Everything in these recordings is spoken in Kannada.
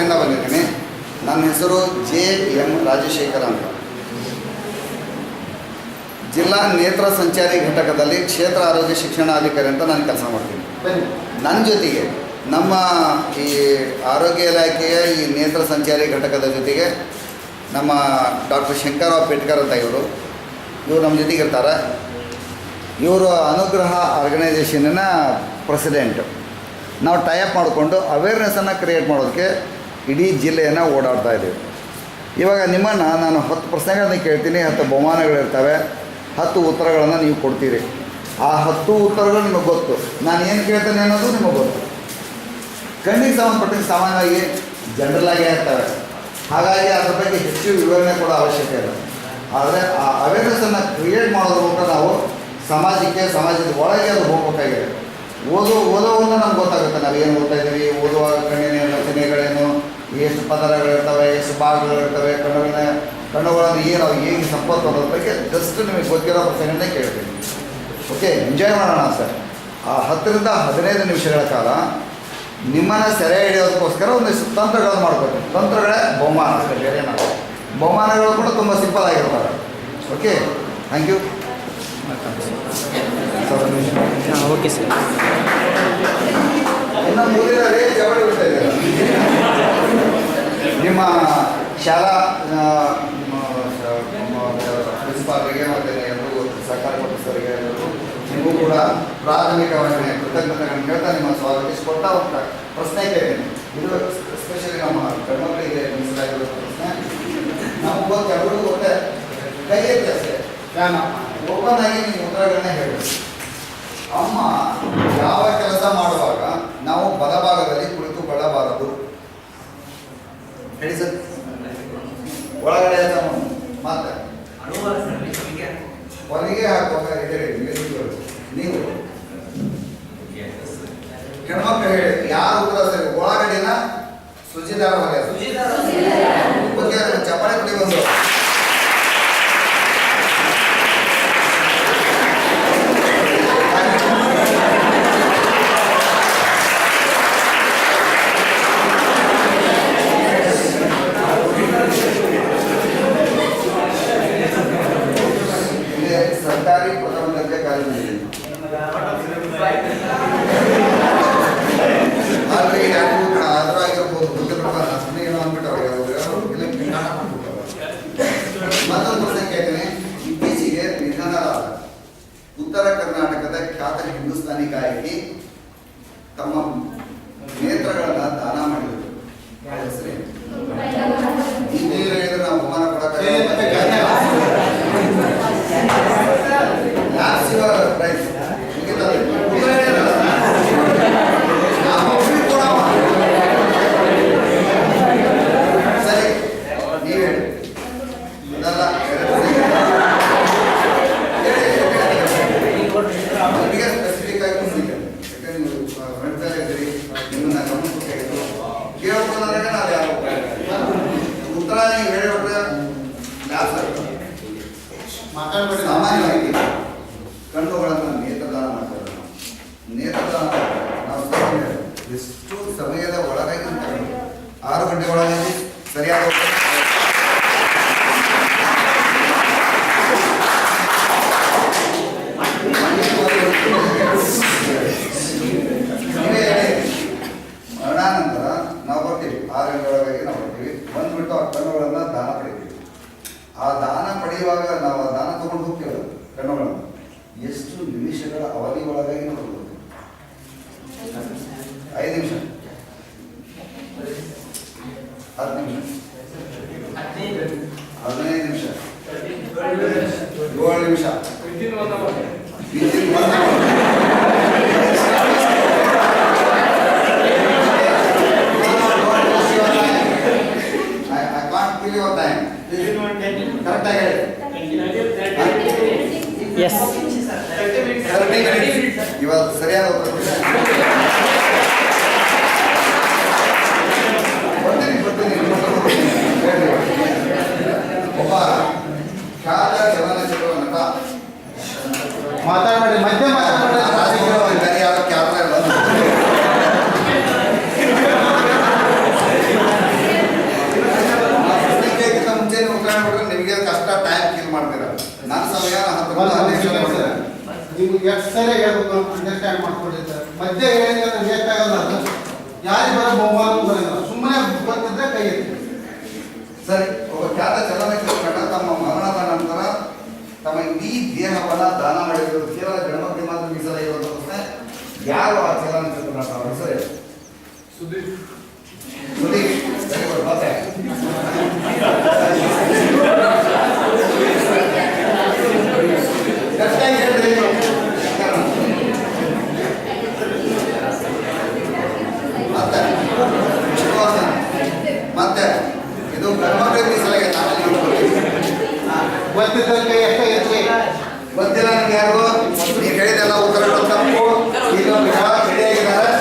ಹಾಸನದಿಂದ ಬಂದಿದ್ದೀನಿ. ನನ್ನ ಹೆಸರು JM ರಾಜಶೇಖರ ಅಂತ. ಜಿಲ್ಲಾ ನೇತ್ರ ಸಂಚಾರಿ ಘಟಕದಲ್ಲಿ ಕ್ಷೇತ್ರ ಆರೋಗ್ಯ ಶಿಕ್ಷಣಾಧಿಕಾರಿ ಅಂತ ನಾನು ಕೆಲಸ ಮಾಡ್ತೀನಿ. ನನ್ನ ಜೊತೆಗೆ ನಮ್ಮ ಈ ಆರೋಗ್ಯ ಇಲಾಖೆಯ ಈ ನೇತ್ರ ಸಂಚಾರಿ ಘಟಕದ ಜೊತೆಗೆ ನಮ್ಮ ಡಾಕ್ಟರ್ ಶಂಕರರಾವ್ ಪೆಟ್ಕರ್ ಅಂತ ಇವರು ನಮ್ಮ ಜೊತೆಗೆ ಇರ್ತಾರೆ. ಇವರು ಅನುಗ್ರಹ ಆರ್ಗನೈಸೇಷನಿನ ಪ್ರೆಸಿಡೆಂಟು. ನಾವು ಟೈಅಪ್ ಮಾಡಿಕೊಂಡು ಅವೇರ್ನೆಸ್ಸನ್ನು ಕ್ರಿಯೇಟ್ ಮಾಡೋದಕ್ಕೆ ಇಡೀ ಜಿಲ್ಲೆಯನ್ನು ಓಡಾಡ್ತಾ ಇದ್ದೀವಿ. ಇವಾಗ ನಿಮ್ಮನ್ನು ನಾನು 10 ಪ್ರಶ್ನೆಗಳನ್ನ ಕೇಳ್ತೀನಿ, 10 ಬಹುಮಾನಗಳಿರ್ತವೆ, 10 ಉತ್ತರಗಳನ್ನು ನೀವು ಕೊಡ್ತೀರಿ. ಆ 10 ಉತ್ತರಗಳು ನಿಮಗೆ ಗೊತ್ತು, ನಾನು ಏನು ಕೇಳ್ತೇನೆ ಅನ್ನೋದು ನಿಮಗೆ ಗೊತ್ತು. ಕಣ್ಣಿಗೆ ಸಂಬಂಧಪಟ್ಟಂಗೆ ಸಾಮಾನ್ಯವಾಗಿ ಜನರಲ್ಲಾಗೇ ಇರ್ತವೆ, ಹಾಗಾಗಿ ಅದ್ರ ಬಗ್ಗೆ ಹೆಚ್ಚು ವಿವರಣೆ ಕೂಡ ಅವಶ್ಯಕ ಇದೆ. ಆದರೆ ಆ ಅವೇರ್ನೆಸ್ಸನ್ನು ಕ್ರಿಯೇಟ್ ಮಾಡೋದ್ರ ಮೂಲಕ ನಾವು ಸಮಾಜದ ಒಳಗೆ ಅದು ಹೋಗಬೇಕಾಗಿದೆ. ಓದೋವನ್ನು ನಮ್ಗೆ ಗೊತ್ತಾಗುತ್ತೆ, ನಾವು ಏನು ಓದ್ತಾ ಇದ್ದೀವಿ, ಓದುವಾಗ ಕಣ್ಣಿನ ರಚನೆಗಳೇನು, ಎಷ್ಟು ಪದರಗಳಿರ್ತವೆ, ಎಷ್ಟು ಭಾಗಗಳಿರ್ತವೆ, ಕಣ್ಣುಗಳನ್ನು ಏನು ಹೇಗೆ ಸಂಪರ್ಕ ಅನ್ನೋದ್ರ ಬಗ್ಗೆ ಜಸ್ಟ್ ನಿಮಗೆ ಗೊತ್ತಿರೋ ಪ್ರಶ್ನೆಗಳನ್ನೇ ಕೇಳ್ತೀನಿ. ಓಕೆ, ಎಂಜಾಯ್ ಮಾಡೋಣ ಸರ್. ಆ 10 ರಿಂದ 15 ನಿಮಿಷಗಳ ಕಾಲ ನಿಮ್ಮನ್ನು ಸೆರೆ ಹಿಡಿಯೋದಕ್ಕೋಸ್ಕರ ಒಂದಿಷ್ಟು ತಂತ್ರಗಳನ್ನು ಮಾಡಬೇಕು. ತಂತ್ರಗಳೇ ಬಹುಮಾನ ಸರ್, ಬೇರೆ ನಾವು ಬಹುಮಾನಗಳು ಕೂಡ ತುಂಬ ಸಿಂಪಲ್ ಆಗಿರ್ತಾರೆ. Okay, thank you. Okay sir. ಇನ್ನು ಮುಂದಿನವರೇ ಜವಳಿ ಬಿಡ್ತಾ ಇದ್ದೀರಾ ನಿಮ್ಮ ಶಾಲಾ ಪ್ರಿನ್ಸಿಪಾಲ್ರಿಗೆ ಮತ್ತು ಎಲ್ಲರಿಗೂ ಸಹಕಾರ ಕೊಡಿಸೋರಿಗೆ ಎಲ್ಲರಿಗೂ ನಿಮಗೂ ಕೂಡ ಪ್ರಾಥಮಿಕವಾಗಿ ಕೃತಜ್ಞತೆಗಳನ್ನು ಹೇಳ್ತಾ ನಿಮ್ಮ ಸ್ವಾಗತಿಸಿಕೊಡ್ತಾ ಹೋಗ್ತಾ ಪ್ರಶ್ನೆ ಕೇಳ್ತೀನಿ. ಇದು ಎಸ್ಪೆಷಲಿ ನಮ್ಮ ಗಂಡ್ಮಕ್ಳಿಗೆ ಮೀಸಲಾಗಿರೋ ಪ್ರಶ್ನೆ. ನಾವು ಗೊತ್ತು, ಎಲ್ಲರಿಗೂ ಗೊತ್ತೇ, ಕೈ ಎತ್ತಿ ಅಷ್ಟೇ, ಓಪನ್ ಆಗಿ ನೀವು ಉತ್ತರಗಳನ್ನೇ ಹೇಳಿ. ಅಮ್ಮ ಯಾವ ಕೆಲಸ ಮಾಡುವಾಗ ನಾವು ಬಲಭಾಗದಲ್ಲಿ ಕುಳಿತುಕೊಳ್ಳಬಾರದು? ಹೇಳಿ ಸರ್. ಒಳಗಡೆ ಮತ್ತೆ ಹೊಲಿಗೆ ಹಾಕುವಾಗ ಹೇಳಿ, ನೀವು ಹೆಣ್ಮಕ್ಳು ಹೇಳಿ, ಯಾರು ಉತ್ತರ ಸರಿ? ಒಳಗಡೆನ ಸುಜಿದಾರ ಹೊಲಿಯ ಚಪ್ಪಾಳೆ ಕೊಡಿ ಬಂದು. ಸರ್ಕಾರಿ ಪ್ರಥಮ ದರ್ಜೆ ಕಾಲೇಜು ಆದರೆ ಯಾರಿಗೂ ಆದರೂ ಆಗಿರ್ಬೋದು, ಗೊತ್ತಿರ್ಬೋದು, ಏನೋ ಅಂದ್ಬಿಟ್ಟು ಅವ್ರಿಗೆ ಮತ್ತೊಂದು ಪ್ರಶ್ನೆ ಕೇಳ್ತೀನಿ. ಇತ್ತೀಚೆಗೆ ನಿಧನರಾದ ಉತ್ತರ ಕರ್ನಾಟಕದ ಖ್ಯಾತ ಹಿಂದೂಸ್ತಾನಿ ಗಾಯಕಿ ತಮ್ಮ ನೇತ್ರಗಳನ್ನ ದಾನ ಮಾಡಿದರು. ಹೆಸರೇ ಹೇಳಿದ್ರೆ ನಾವು ಬಹುಮಾನ ಕೊಡಕ್ಕೆ ಸರಿ, ನೀವು ಹೇಳಿ. ಇದಲ್ಲ ನನಗೆ ಸ್ಪೆಸಿಫಿಕ್ ಆಗಿ ಯಾಕಂದ್ರೆ ನೀವು ಫ್ರೆಂಡ್ಸ್ ಇದ್ದೀರಿ, ನಿಮ್ಮನ್ನ ಗಮನಿಸಬೇಕು ಕೇಳ್ಕೊಂಡಾಗ ನಾವು ಯಾವ ಉತ್ತರ ನೀವು ಹೇಳಿಬಿಟ್ರೆ ಸಾಮಾನ್ಯವಾಗಿ ಕಣ್ಣುಗಳನ್ನು ನೇತ್ರದಾನ ಮಾಡ್ತಾರೆ. ನೇತ್ರದಾನ ನಾವು ಎಷ್ಟು ಸಮಯದ ಒಳಗಾಗಿ 6 ಗಂಟೆ ಒಳಗಾಗಿ ಸರಿಯಾದ ಮರಣಾನಂತರ ನಾವು ಬರ್ತೀವಿ. 6 ಗಂಟೆ ಒಳಗಾಗಿ ನಾವು ಬರ್ತೀವಿ, ಬಂದ್ಬಿಟ್ಟು ಆ ಕಣ್ಣುಗಳನ್ನು ದಾನ ಪಡಿತೀವಿ. ಆ ದಾನ ಪಡೆಯುವಾಗ ನಾವು ಆ ದಾನ ತಗೊಂಡು ಹೋಗ್ತೀವಲ್ಲ ಕಣ್ಣುಗಳನ್ನು, ಎಷ್ಟು ನಿಮಿಷಗಳ ಅವಧಿ ಒಳಗಾಗಿ ನೋಡ್ಬೋದು? 5 ನಿಮಿಷ, 10 ನಿಮಿಷ, 15 ನಿಮಿಷ, 7 ನಿಮಿಷ, ಕರೆಕ್ಟ್ ಆಗಿ ಎಸ್ ಇವಾಗ ಸರಿಯಾದ ಒಬ್ಬ ಖ್ಯಾತ ಚಲನಚಿತ್ರ ನಟ ಮಾತಾಡಬೇಡಿ, ಮಧ್ಯೆ ಮಾತಾಡಬೇಡಿ. ಯಾವ ಕ್ಯಾಮ್ರಾ ಇಲ್ಲ ಮಾಡಿಬಿಟ್ರೆ ನಿಮಗೆ ಕಷ್ಟ ಟೈಮ್ ಕಿಲ್ ಮಾಡ್ತೀರಾ. ನನ್ನ ಸಮಯ 10 ನಿಮಿಷ ಕೊಡ್ತೀರಾ. ನಿಮ್ಗೆ ಎಷ್ಟು ಸರಿ ಹೇಳ್ಬೇಕು ಅಂಡರ್ಸ್ಟ್ಯಾಂಡ್ ಮಾಡ್ಕೊಂಡಿರ್ತಾರೆ. ಮಧ್ಯೆ ಹೇಳಿದ್ರೆ ವೇಸ್ಟ್ ಆಗಲ್ಲ. ಅದು ಯಾರಿಗೆ ಬರೋ ಮೊಬೈಲ್ ಬರೋಲ್ಲ. ಸುಮ್ಮನೆ ಬರ್ತಿದ್ರೆ ಕೈ ಎತ್ತಿ. ಸರಿ, ಒಬ್ಬ ಖ್ಯಾತ ಚಲನಚಿತ್ರ ನಟ ತಮ್ಮ ಮರಣದ ನಂತರ ತಮ್ಮ ಇಡೀ ದೇಹವನ್ನು ದಾನ ಮಾಡಿರೋದು ಕೇವಲ ಗಣಪತಿ ಮಾತ್ರ ಮೀಸಲಾಗಿರೋದು ಪ್ರಶ್ನೆ. ಯಾರು ಆ ಚಲನಚಿತ್ರ ನಟ? ಅವರ ಹೆಸರು ಹೇಳಿ. ಸುದೀಪ್. ಸುದೀಪ್. Very good. ಮತ್ತೆ ಗಟ್ಟಿಯಾಗಿ ಹೇಳ್ರಿ. ಮತ್ತೆ ವಿಶ್ವವರ್ಧನ್. ಮತ್ತೆ ಇದು ಗಣಪತಿ ಮೀಸಲಾಗಿ ಗೊತ್ತಿದ್ದರೆ ಕೈ ಎಷ್ಟೇ ಎತ್ತಿ. ಗೊತ್ತಿಲ್ಲ ನನಗೆ ಯಾರು. ನೀವು ಹೇಳಿದೆಲ್ಲ ಉತ್ತರ ತಪ್ಪು. ಇಲ್ಲೊಂದು ರೆಡಿಯಾಗಿದ್ದಾರೆ.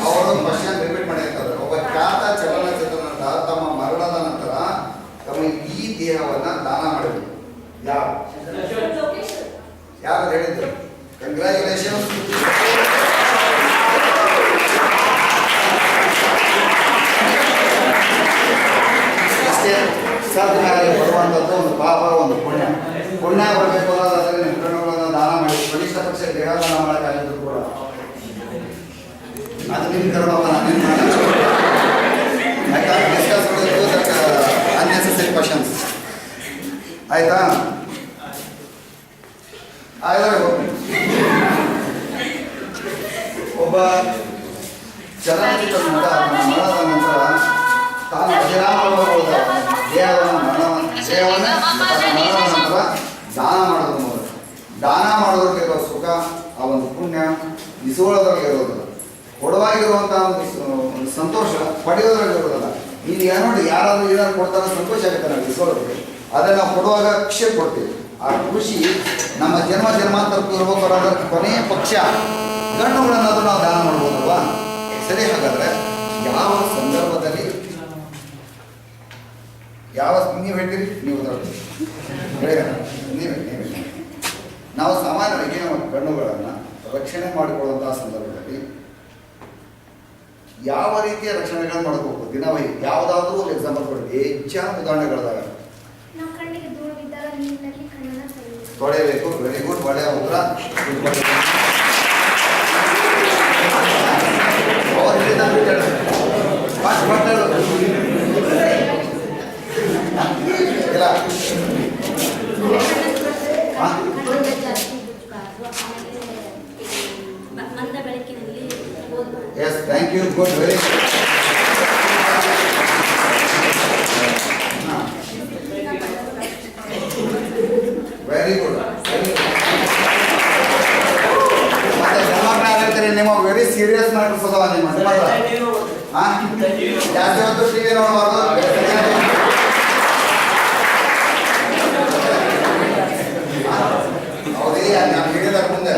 ಅವರು ಕ್ವಶನ್ ರಿಪೀಟ್ ಮಾಡಿರ್ತಾರೆ. ಒಬ್ಬ ಖ್ಯಾತ ಚಲನಚಿತ್ರ ನಟ ತಮ್ಮ ಮರಣದ ನಂತರ ತಮ್ಮ ಈ ದೇಹವನ್ನು ದಾನ ಮಾಡಿದರು. ಯಾರು ಯಾರು ಹೇಳಿದ್ರು? ಕಂಗ್ರ್ಯಾಚುಲೇಷನ್. ಅಷ್ಟೇ ಸದ್ಮೇಲೆ ಬರುವಂಥದ್ದು ಒಂದು ಪಾಪ, ಒಂದು ಪುಣ್ಯ. ಪುಣ್ಯ ಬರಬೇಕು ಅನ್ನೋದಾದ್ರೆ ನಿಮ್ಮ ಕಣ್ಣುಗಳನ್ನು ದಾನ ಮಾಡಿ ಕನಿಷ್ಠ ಪಕ್ಷ ದೇಹ ದಾನ ಮಾಡೋಕ್ಕಾಗಿದ್ರು ಕೂಡ ಅದು ನಿಮ್ಮ ಕರ್ಮಪ್ಪ. ನಾನೇನು ಮಾಡಿ ಡಿಸ್ಕಸ್ ಅನ್ನೆಸೆಸರಿ ಕ್ವಶನ್ಸ್. ಆಯ್ತಾ? ಒಬ್ಬ ಚಲನಚಿತ್ರ ನಟ ಮರಣದ ನಂತರ ತಾನು ಅಜರಾಮರವಾದ ದೇಹವನ್ನು ಮರಣದ ನಂತರ ದಾನ ಮಾಡೋದ್ರ ಮೂಲಕ, ದಾನ ಮಾಡೋದ್ರಲ್ಲಿರೋ ಸುಖ, ಆ ಒಂದು ಪುಣ್ಯ ಇಸುಕೊಳ್ಳೋದ್ರಲ್ಲಿ ಇರೋದಿಲ್ಲ. ಕೊಡುವಾಗಿರುವಂಥ ಒಂದು ಸಂತೋಷ ಪಡೆಯೋದ್ರಲ್ಲಿ ಇರೋದಿಲ್ಲ. ಇಲ್ಲಿ ನೋಡಿ ಯಾರಾದರೂ ಏನಾದ್ರು ಕೊಡ್ತಾರೋ ಸಂತೋಷ ಆಗುತ್ತೆ ನಾವು ಇಸ್ಕೊಳ್ಳೋದಕ್ಕೆ. ಆದರೆ ನಾವು ಕೊಡುವಾಗ ಖುಷಿ ಕೊಡ್ತೀವಿ. ಆ ಖುಷಿ ನಮ್ಮ ಜನ್ಮಾಂತರಕ್ಕೂ ಇರ್ಬೇಕು. ಅನ್ನೋದ್ರ ಕೊನೆಯ ಪಕ್ಷ ಗಣ್ಣುಗಳನ್ನಾದರೂ ನಾವು ದಾನ ಮಾಡ್ಬೋದಲ್ವಾ? ಸರಿ, ಹಾಗಾದರೆ ಯಾವ ಸಂದರ್ಭದಲ್ಲಿ ನೀವು ಹೇಳ್ತೀರಿ? ನೀವು ನೀವೇ ನಾವು ಸಾಮಾನ್ಯವಾಗಿ ನಮ್ಮ ಕಣ್ಣುಗಳನ್ನು ರಕ್ಷಣೆ ಮಾಡಿಕೊಳ್ಳುವಂತಹ ಸಂದರ್ಭದಲ್ಲಿ ಯಾವ ರೀತಿಯ ರಕ್ಷಣೆಗಳನ್ನು ಮಾಡಬೇಕು? ದಿನವೈ ಯಾವುದಾದ್ರೂ ಒಂದು ಎಕ್ಸಾಂಪಲ್ ಕೊಡಿ. ಹೆಚ್ಚಿನ ಉದಾಹರಣೆಗಳದಾಗ ತೊಳೆಯಬೇಕು. ವೆರಿ ಗುಡ್, ಒಳ್ಳೆಯ ಉತ್ತರ. ಅವ್ರು ಹೇಳಿದ ಇಲ್ಲ yes, thank you. Good, very very good. ಮತ್ತೆ ಗಮನ ಹೇಳ್ತೀರಿ ನಿಮ್ಮ ವೆರಿ ಸೀರಿಯಸ್ ಮ್ಯಾಟರ್ಸ್ ಅದಾವ ನಿಮ್ಮ ಜಾಸ್ತಿ ಹೊತ್ತು ಟಿವಿ ನೋಡಬಾರ್ದು. ಹೌದೇ? ನಾನು ಹೇಳಿದ ಮುಂದೆ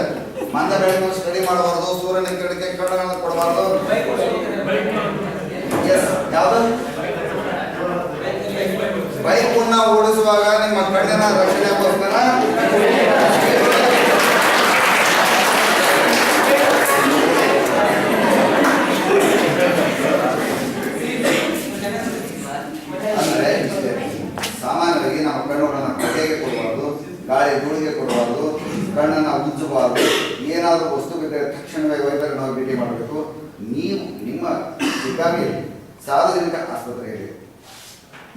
ಮಂದ ಬೆಳಗ್ಗೆ ಸ್ಟಡಿ ಮಾಡಬಾರ್ದು, ಸೂರ್ಯನ ಕಿರಣಕ್ಕೆ ಕಣ್ಣುಗಳನ್ನು ಕೊಡಬಾರ್ದು. ಎಸ್, ಯಾವುದು? ಬೈಕನ್ನು ಓಡಿಸುವಾಗ ನಿಮ್ಮ ಕಣ್ಣಿನ ರಕ್ಷಣೆಗೋಸ್ಕರ ಅಂದರೆ ಸಾಮಾನ್ಯವಾಗಿ ನಾವು ಕಣ್ಣುಗಳನ್ನು ಕಡೆಗೆ ಕೊಡಬಾರ್ದು, ಗಾಳಿ ಧೂಳಿಗೆ ಕೊಡಬಾರ್ದು, ಕಣ್ಣನ್ನು ಉಜ್ಜಬಾರ್ದು. ಏನಾದರೂ ವಸ್ತು ಬಿದ್ದರೆ ತಕ್ಷಣವೇ ವೈದ್ಯರು ನಾವು ಭೇಟಿ ಮಾಡಬೇಕು. ನೀವು ನಿಮ್ಮ ಶಿಕಾರಿಯಲ್ಲಿ ಸಾರ್ವಜನಿಕ ಆಸ್ಪತ್ರೆಯಲ್ಲಿ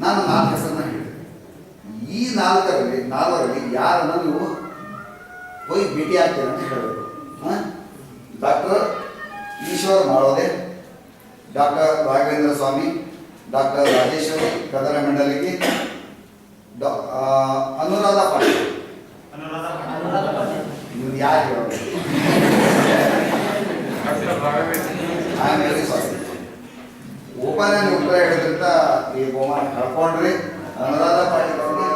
ನಾನು 4 ಹೆಸರನ್ನ ಹೇಳಿದೆ. ಈ 4ರಲ್ಲಿ ಯಾರನ್ನು ನೀವು ಹೋಗಿ ಭೇಟಿ ಆಗ್ತೀರ ಅಂತ ಹೇಳಬೇಕು. ಡಾಕ್ಟರ್ ಈಶ್ವರ್ ಮಾಡೋದೆ, ಡಾಕ್ಟರ್ ರಾಘವೇಂದ್ರ ಸ್ವಾಮಿ, ಡಾಕ್ಟರ್ ರಾಜೇಶ್ವರಿ ಕದರ ಮಂಡಲಿಗೆ, ಅನುರಾಧ ಪಾಟೀಲ್. ನೀವು ಯಾರು ಹೇಳೋದು? I am very sorry. Open ಆಗಿ ಉತ್ತರ ಹೇಳಿದ್ರಿಂದ ಈ ಬಹುಮಾನ ಕಳ್ಕೊಂಡ್ರಿ. ಅನುರಾಧ ಪಾಟೀಲ್ ಅವ್ರಿಗೆ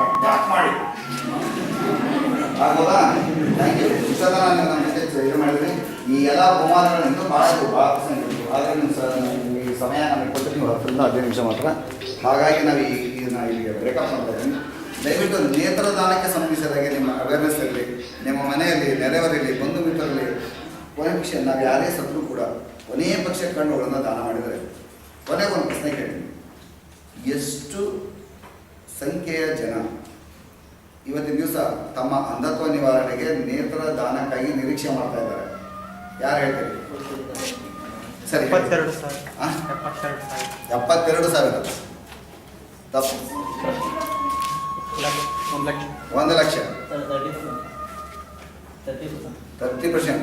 ಅಟ್ಯಾಕ್ ಮಾಡಿ ಆಗ್ಬೋದಾ? Thank you. ಇಷ್ಟದ ನಾನು ನಮ್ಮ ಜೊತೆ ಇದು ಮಾಡಿದ್ರಿ. ಈ ಎಲ್ಲ ಬಹುಮಾನಗಳು ಇನ್ನೂ ಭಾಳ ಪರ್ಸೆಂಟ್ ಇತ್ತು. ಆದರೆ ನಿಮ್ಮ ಈ ಸಮಯ ನಮಗೆ ಕೊಟ್ಟು ನೀವು 10 ರಿಂದ 15 ನಿಮಿಷ ಮಾತ್ರ. ಹಾಗಾಗಿ ನಾವು ಇದನ್ನ ನಾನು ಇಲ್ಲಿಗೆ ಬ್ರೇಕಪ್ ಮಾಡ್ತಾ ಇದ್ದೀನಿ. ದಯವಿಟ್ಟು ನೇತ್ರದಾನಕ್ಕೆ ಸಂಬಂಧಿಸಿದಾಗೆ ನಿಮ್ಮ ಅವೇರ್ನೆಸ್ ಇರಲಿ, ನಿಮ್ಮ ಮನೆಯಲ್ಲಿ ನೆರೆಯವರಲ್ಲಿ ಬಂಧು ಮಿತ್ರರಲ್ಲಿ ಕೊನೆ ಪಕ್ಷ ನಾವು ಯಾರೇ ಸತ್ರೂ ಕೂಡ ಕೊನೆಯ ಪಕ್ಷ ಕಣ್ಣುಗಳನ್ನು ದಾನ ಮಾಡಿದರೆ ಕೊನೆಗೆ ಒಂದು ಪ್ರಶ್ನೆ ಕೇಳಿ, ಎಷ್ಟು ಸಂಖ್ಯೆಯ ಜನ ಇವತ್ತಿನ ದಿವಸ ತಮ್ಮ ಅಂಧತ್ವ ನಿವಾರಣೆಗೆ ನೇತ್ರ ದಾನಕ್ಕಾಗಿ ನಿರೀಕ್ಷೆ ಮಾಡ್ತಾ ಇದ್ದಾರೆ? ಯಾರು ಹೇಳ್ತೀರಿ? ಸರಿ, 72,000 ತಪ್ಪು. 1 ಲಕ್ಷ 30%,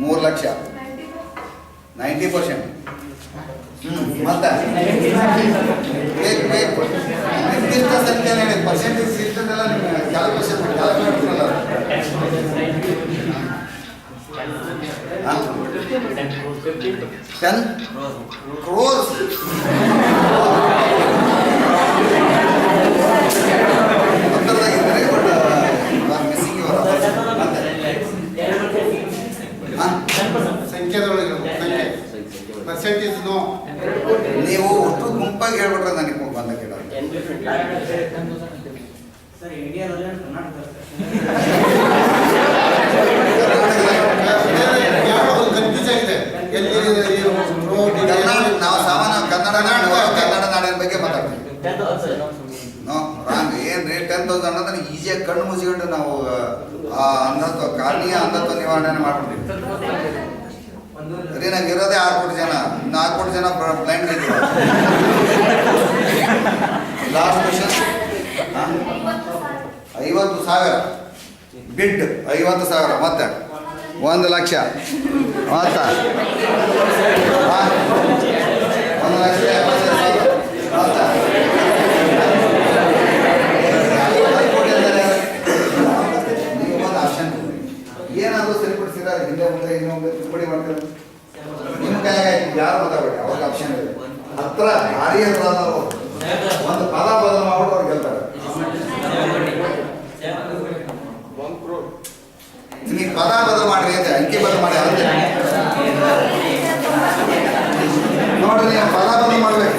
3 ಲಕ್ಷ 90%. ಮತ್ತೆ ನಿರ್ದಿಷ್ಟ ಸಂಖ್ಯೆ ಹೇಳಿ, ಪರ್ಸೆಂಟೇಜ್ ಇರ್ತದೆಲ್ಲ ನಿಮ್ಮ ಕ್ಯಾಲ್ಕುಲೇಷನ್ ಕ್ಯಾಲ್ಕುಲೇಟರ್ನಲ್ಲ. 10 crores. ಹತ್ತಿರದಾಗಿದ್ದಾರೆ, ಬಟ್ ನಾನು ಮಿಸ್ಸಿಂಗ್ ಇವರ ಸಂಖ್ಯೆದೊಳಗೆ ಪರ್ಸೆಂಟೇಜ್ ನೋ. ನೀವು ಒಟ್ಟು ಗುಂಪಾಗಿ ಹೇಳ್ಬಿಟ್ರೆ ನನಗೆ ಬಂದ ಕೇಳ ಕನ್ಫ್ಯೂಸ್ ಆಗಿದೆ. ನಾವು ಸಾಮಾನ್ಯ ಕನ್ನಡ ನಾಡಿನ ಬಗ್ಗೆ ಮಾತಾಡ್ತೀವಿ. ನೋ ರಾಂಗ್ ಏನ್ರಿ 10,000 ಅನ್ನೋದನ್ನ ಈಸಿಯಾಗಿ ಕಣ್ಣು ಮುಚ್ಚಿಕೊಂಡು ನಾವು ಅಂಧತ್ವ ಕಾರಣೀಯ ಅಂಧತ್ವ ನಿವಾರಣೆ ಮಾಡ್ಬಿಡ್ತೀವಿ. ರೀ ನಂಗೆ ಇರೋದೇ 6 ಕೋಟಿ ಜನ, 4 ಕೋಟಿ ಜನ ಬ್ಲೈಂಡ್ ಇದ್ದೀವಿ. ಲಾಸ್ಟ್ ಕ್ವಶನ್, 50,000 ಬಿಡ್ 50,000 ಮತ್ತೆ 1 ಲಕ್ಷ ಮತ್ತ 1,50,000 ಮತ್ತೆ ನೀವು ಒಂದು ಆಪ್ಷನ್ ಏನಾದರೂ ಸರಿಪಡಿಸಿದ್ರೆ ಹಿಂದೆ ಮುಂದೆ ಇನ್ನೊಂದು ತಿದ್ದುಪಡಿ ಮಾಡ್ತಾರೆ. ನಿಮ್ಮ ಕೈಯಾಗ ಯಾರು ಮಾತಾಡಬೇಡಿ, ಅವ್ರಿಗೆ ಆಪ್ಷನ್ ಇದೆ. ಹತ್ರ ಭಾರಿ ಹತ್ರ ಒಂದು ಪದ ಬದಲು ಮಾಡ್ಬಿಟ್ಟು ಅವ್ರು ಗೆಲ್ತಾರೆ. ನೀವು ಪದ ಬದಲು ಮಾಡ್ರಿ ಅಂತ ಅಂಕಿ ಬದಲು ಮಾಡಿ ಅಂತೆ ನೋಡ್ರಿ, ನೀವು ಪದ ಬದಲು ಮಾಡ್ಬೇಕು.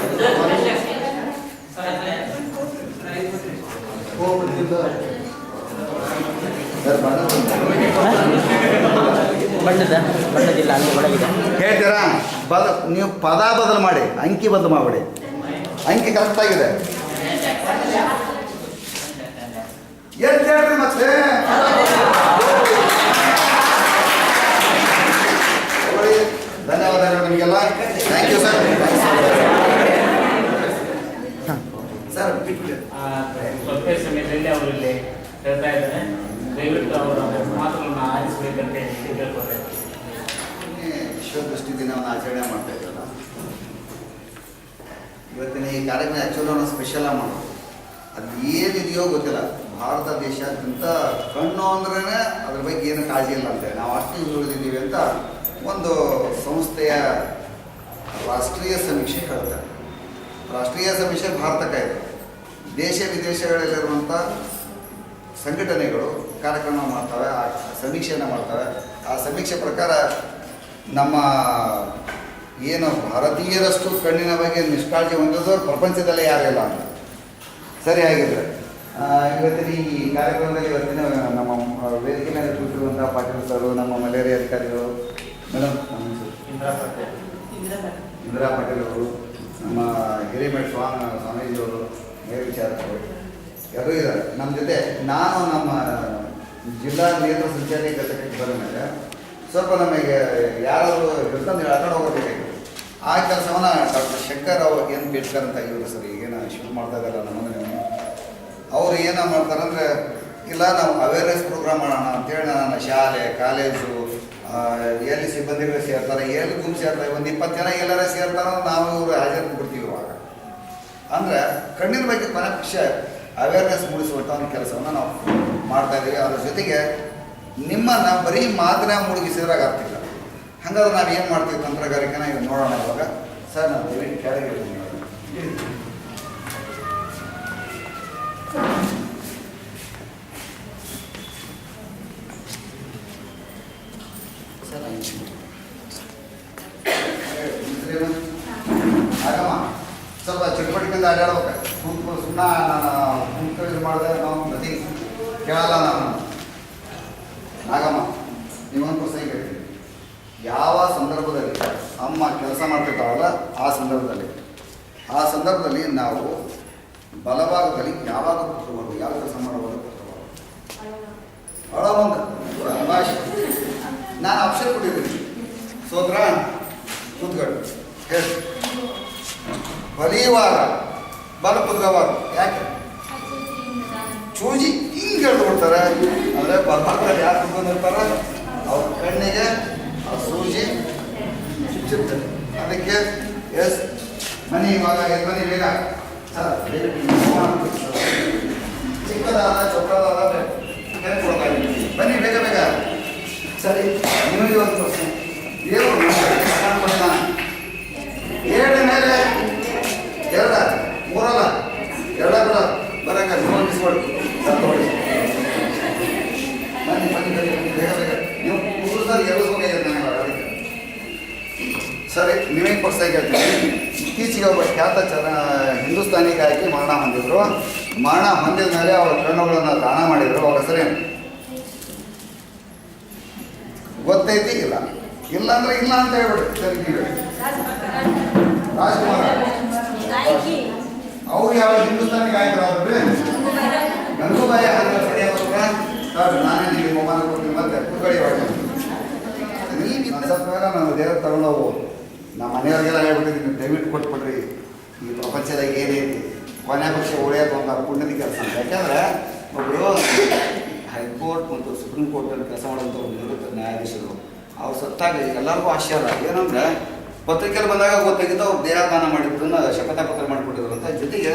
ಬಣ್ಣದಿಲ್ಲ ಅಲ್ಲಿ ಒಳಗಿದೆ. ಹೇಳ್ತೀರಾ? ನೀವು ಪದ ಬದಲು ಮಾಡಿ, ಅಂಕಿ ಬದಲು ಮಾಡಬೇಡಿ. ಅಂಕಿ ಕರೆಕ್ಟ್ ಆಗಿದೆ. ಎಷ್ಟು ಹೇಳ್ರಿ ಮತ್ತೆ? ಧನ್ಯವಾದಗಳು ನಿಮಗೆಲ್ಲ. Thank you sir. ಸರ್ ಸ್ವಲ್ಪ ಸಮಯದಲ್ಲಿ ಅವರು ಇಲ್ಲಿ ಹೇಳ್ತಾ ಇದ್ದಾರೆ, ದಯವಿಟ್ಟು ಅವರ ಮಾತುಗಳನ್ನು ಆಲಿಸಬೇಕಂತ ಕೇಳ್ಕೊಳ್ತಾ ವಿಶ್ವದೃಷ್ಟಿ ದಿನವನ್ನು ಆಚರಣೆ ಮಾಡ್ತಾ ಇದ್ದಲ್ಲ, ಇವತ್ತಿನ ಈ ಕಾರ್ಯಕ್ರಮ ಆ್ಯಕ್ಚುಲಿ ನಾವು ಸ್ಪೆಷಲ್ ಆಗಿ ಮಾಡೋದು. ಅದು ಏನಿದೆಯೋ ಗೊತ್ತಿಲ್ಲ, ಭಾರತ ದೇಶಾದ್ಯಂತ ಕಣ್ಣು ಅಂದ್ರೇ ಅದ್ರ ಬಗ್ಗೆ ಏನು ಕಾಳಜಿ ಇಲ್ಲ ಅಂತೆ, ನಾವು ಅಷ್ಟು ಹಿಂದುಳಿದಿದ್ದೀವಿ ಅಂತ ಒಂದು ಸಂಸ್ಥೆಯ ರಾಷ್ಟ್ರೀಯ ಸಮೀಕ್ಷೆ ಹೇಳ್ತಾರೆ. ರಾಷ್ಟ್ರೀಯ ಸಮೀಕ್ಷೆ ಭಾರತಕ್ಕೆ ಇದೆ. ದೇಶ ವಿದೇಶಗಳಲ್ಲಿರುವಂಥ ಸಂಘಟನೆಗಳು ಕಾರ್ಯಕ್ರಮ ಮಾಡ್ತವೆ, ಆ ಸಮೀಕ್ಷೆಯನ್ನು ಮಾಡ್ತವೆ. ಆ ಸಮೀಕ್ಷೆ ಪ್ರಕಾರ ನಮ್ಮ ಏನು ಭಾರತೀಯರಷ್ಟು ಕಣ್ಣಿನ ಬಗ್ಗೆ ನಿಷ್ಕಾಳಜಿ ಹೊಂದಿದವರು ಪ್ರಪಂಚದಲ್ಲೇ ಯಾರಿಲ್ಲ ಅಂತ. ಸರಿ ಆಗಿದ್ರೆ ಇವತ್ತಿನ ಈ ಕಾರ್ಯಕ್ರಮದಲ್ಲಿ ಇವತ್ತಿನ ನಮ್ಮ ವೇದಿಕೆ ಮೇಲೆ ಕೂತಿರುವಂಥ ಪಾಟೀಲ್ ಸರು, ನಮ್ಮ ಮಲೇರಿಯಾ ಅಧಿಕಾರಿಗಳು ಮೇಡಮ್, ಇಂದಿರಾ ಪಾಟೀಲ್ ಅವರು, ನಮ್ಮ ಹಿರೇಮಠ ಸ್ವಾಮೀಜಿಯವರು, ಮೇಲ್ವಿಚಾರಕರು ಎಲ್ಲರೂ ಇದ್ದಾರೆ ನಮ್ಮ ಜೊತೆ. ನಾನು ನಮ್ಮ ಜಿಲ್ಲಾ ನೇತ್ರ ಸಂಚಾರಿ ಘಟಕಕ್ಕೆ ಬಂದ ಮೇಲೆ ಸ್ವಲ್ಪ ನಮಗೆ ಯಾರಾದರೂ ಹಿಡ್ಕೊಂಡು ಎಳ್ಕೊಂಡು ಹೋಗಬೇಕಾಗಿತ್ತು. ಆ ಕೆಲಸವನ್ನು ಡಾಕ್ಟರ್ ಶಂಕರ್ ಅವರು ಏನು ಬೇಡ್ಕರ್ ಅಂತ ಇವರು ಸರ್ ಈಗೇನು ಶುರು ಮಾಡ್ತಾ ಇದ್ದಾರಲ್ಲ ನಮ್ಮನೆ, ಅವರು ಏನೋ ಮಾಡ್ತಾರಂದರೆ, ಇಲ್ಲ ನಾವು ಅವೇರ್ನೆಸ್ ಪ್ರೋಗ್ರಾಮ್ ಮಾಡೋಣ ಅಂತೇಳಿ ನಾನು ಶಾಲೆ ಕಾಲೇಜು ಎಲ್ಲಿ ಸಿಬ್ಬಂದಿಗಳು ಸೇರ್ತಾರೆ, ಎಲ್ಲಿ ಗುಂಪು ಸೇರ್ತಾರೆ, ಒಂದು 20 ಜನ ಎಲ್ಲರ ಸೇರ್ತಾರೋ ನಾವು ಇವರು ಹಾಜರು ಬಿಡ್ತೀವಿ. ಇವಾಗ ಅಂದರೆ ಕಣ್ಣಿನ ಬಗ್ಗೆ ಕೊನೆ ಪಕ್ಷ ಅವೇರ್ನೆಸ್ ಮೂಡಿಸುವಂಥ ಒಂದು ಕೆಲಸವನ್ನು ನಾವು ಮಾಡ್ತಾಯಿದ್ದೀವಿ. ಅದ್ರ ಜೊತೆಗೆ ನಿಮ್ಮನ್ನು ಬರೀ ಮಾತನ್ನ ಮುಳುಗಿಸಿದ್ರಾಗ ಆಗ್ತಿಲ್ಲ. ಹಾಗಾದ್ರೆ ನಾವು ಏನು ಮಾಡ್ತೀವಿ ತಂತ್ರಗಾರಿಕೆನ ಈಗ ನೋಡೋಣ. ಇವಾಗ ಸರ್ ನಾವು ದಯವಿಟ್ಟು ಕೆಳಗೆ ಆಗಮ್ಮ ಸ್ವಲ್ಪ ಚಟುವಟಿಕೆಯಿಂದ ಆಡಾಡ್ಬೇಕು. ನಾನು ಇದು ಮಾಡಿದೆ ನಾವು ನದಿ ಕೇಳಲ್ಲ ನಾನು. ನಾಗಮ್ಮ ನೀವೊಂದು ಪ್ರಶ್ನೆ ಕೇಳ್ತೀನಿ. ಯಾವ ಸಂದರ್ಭದಲ್ಲಿ ಅಮ್ಮ ಕೆಲಸ ಮಾಡ್ತಿರ್ತಾವಲ್ಲ ಆ ಸಂದರ್ಭದಲ್ಲಿ ನಾವು ಬಲಭಾಗದಲ್ಲಿ ಯಾವಾಗ ಕೂತ್ಕೋಬೋದು, ಯಾವ ಕೆಲಸ ಮಾಡಬಹುದು? ಒಂದು ಭಾಷೆ ನಾನು ಆಪ್ಷನ್ ಕೊಟ್ಟಿದ್ದೀನಿ. ಸೋದ್ರ ಕೂತ್ಕೊಂಡು ಹೇಳಿ. ಬಲಿಯುವಾಗ ಬಲ ಕುದ್ಗವಾಗ ಯಾಕೆ ಚೂಜಿ ಹಿಂಗೆ ಹೇಳ್ದು ಬಿಡ್ತಾರೆ ಅಂದರೆ ಬಲಭಾಗದಲ್ಲಿ ಯಾರು ಕುತ್ಕೊಂಡಿರ್ತಾರೆ ಅವ್ರ ಕಣ್ಣಿಗೆ ಆ ಸೂಜಿ ಚುಚ್ಚುತ್ತೆ. ಅದಕ್ಕೆ ಎಸ್ ಮನಿ ಇವಾಗ ಬನ್ನಿ ಬೇಗ ಸರ್ ಚಿಕ್ಕದಾದ ಚೊಕ್ಕದಾದ ಬನ್ನಿ ಬೇಗ ಬೇಗ. ಸರಿ ನಿಮಗೆ ಒಂದು ಪ್ರಶ್ನೆ ಏನು ಏಳು ಮೇಲೆ ಎರಡ ಮೂರಲ್ಲ ಎರಡ ಕೂಡ ಬರಕ ನೋಟಿಸ್ಕೊಡಿ ಸರ್ ತಗೊಳ್ಳಿ. ಬನ್ನಿ ಬನ್ನಿ ಬನ್ನಿ ಬೇಗ ಬೇಗ ನೀವು ಕೂದಲು ಎಳಿಸ್ಬೇಕಾಗಿದೆ ನನಗೆ ಅದಕ್ಕೆ. ಸರಿ ನೀವೇನು ಕೊಡ್ಸ್ತಾ ಕೇಳ್ತೀನಿ. ಇತ್ತೀಚೆಗೆ ಒಬ್ಬ ಖ್ಯಾತ ಹಿಂದೂಸ್ತಾನಿ ಗಾಯಕಿ ಮರಣ ಹೊಂದಿದ್ರು. ಮರಣ ಹೊಂದಿದ ಮೇಲೆ ಅವರ ಕಣ್ಣುಗಳನ್ನು ದಾನ ಮಾಡಿದರು. ಅವರ ಹೆಸರೇನು ಗೊತ್ತೈತಿ? ಇಲ್ಲ ಇಲ್ಲ ಅಂದ್ರೆ ಇಲ್ಲ ಅಂತ ಹೇಳ್ಬಿಡಿ. ಸರಿ ನೀವು ರಾಜ್ಕುಮಾರ್ ಅವ್ರು ಯಾವ ಹಿಂದೂಸ್ತಾನಿ ಗಾಯಕರಾದ್ರೆ ಗಂಗೂಬಾಯಿ ಸರ್ ನಾನೇ ನಿಮಗೆ ಮೊಬೈಲ್ ಕೊಡ್ತೀನಿ ಮತ್ತೆ ಕುಕ್ಕಡಿ ಸ್ವಲ್ಪ ಮೇಲೆ ನಾನು ದೇವ್ರ ತಗೊಂಡು ಹೋಗ್ಬೋದು. ನಮ್ಮ ಮನೆಯವ್ರಿಗೆಲ್ಲ ಹೇಳ್ಬಿಟ್ಟಿದ್ದೀನಿ ದಯವಿಟ್ಟು ಕೊಟ್ಬಿಡ್ರಿ. ಈ ಪ್ರಪಂಚದಾಗ ಏನೈತಿ ಕೊನೆ ಪಕ್ಷ ಉಳಿಯೋದು ಒಂದು ಪುಣ್ಯದ ಕೆಲಸ ಅಂತ. ಯಾಕೆಂದರೆ ಒಬ್ಬರು ಹೈಕೋರ್ಟ್ ಮತ್ತು ಸುಪ್ರೀಂ ಕೋರ್ಟಲ್ಲಿ ಕೆಲಸ ಮಾಡುವಂಥ ಒಂದು ನಿವೃತ್ತ ನ್ಯಾಯಾಧೀಶರು ಅವ್ರು ಸತ್ತಾಗ ಎಲ್ಲರಿಗೂ ಆಶ್ಚರ್ಯ ಏನಂದರೆ ಪತ್ರಿಕೆಯಲ್ಲಿ ಬಂದಾಗ ಗೊತ್ತಾಗಿದ್ದು ಅವ್ರು ದೇಹ ದಾನ ಮಾಡಿದ್ದನ್ನು ಶಪಥ ಪತ್ರ ಮಾಡಿಕೊಟ್ಟಿದ್ರು ಅಂತ. ಜೊತೆಗೆ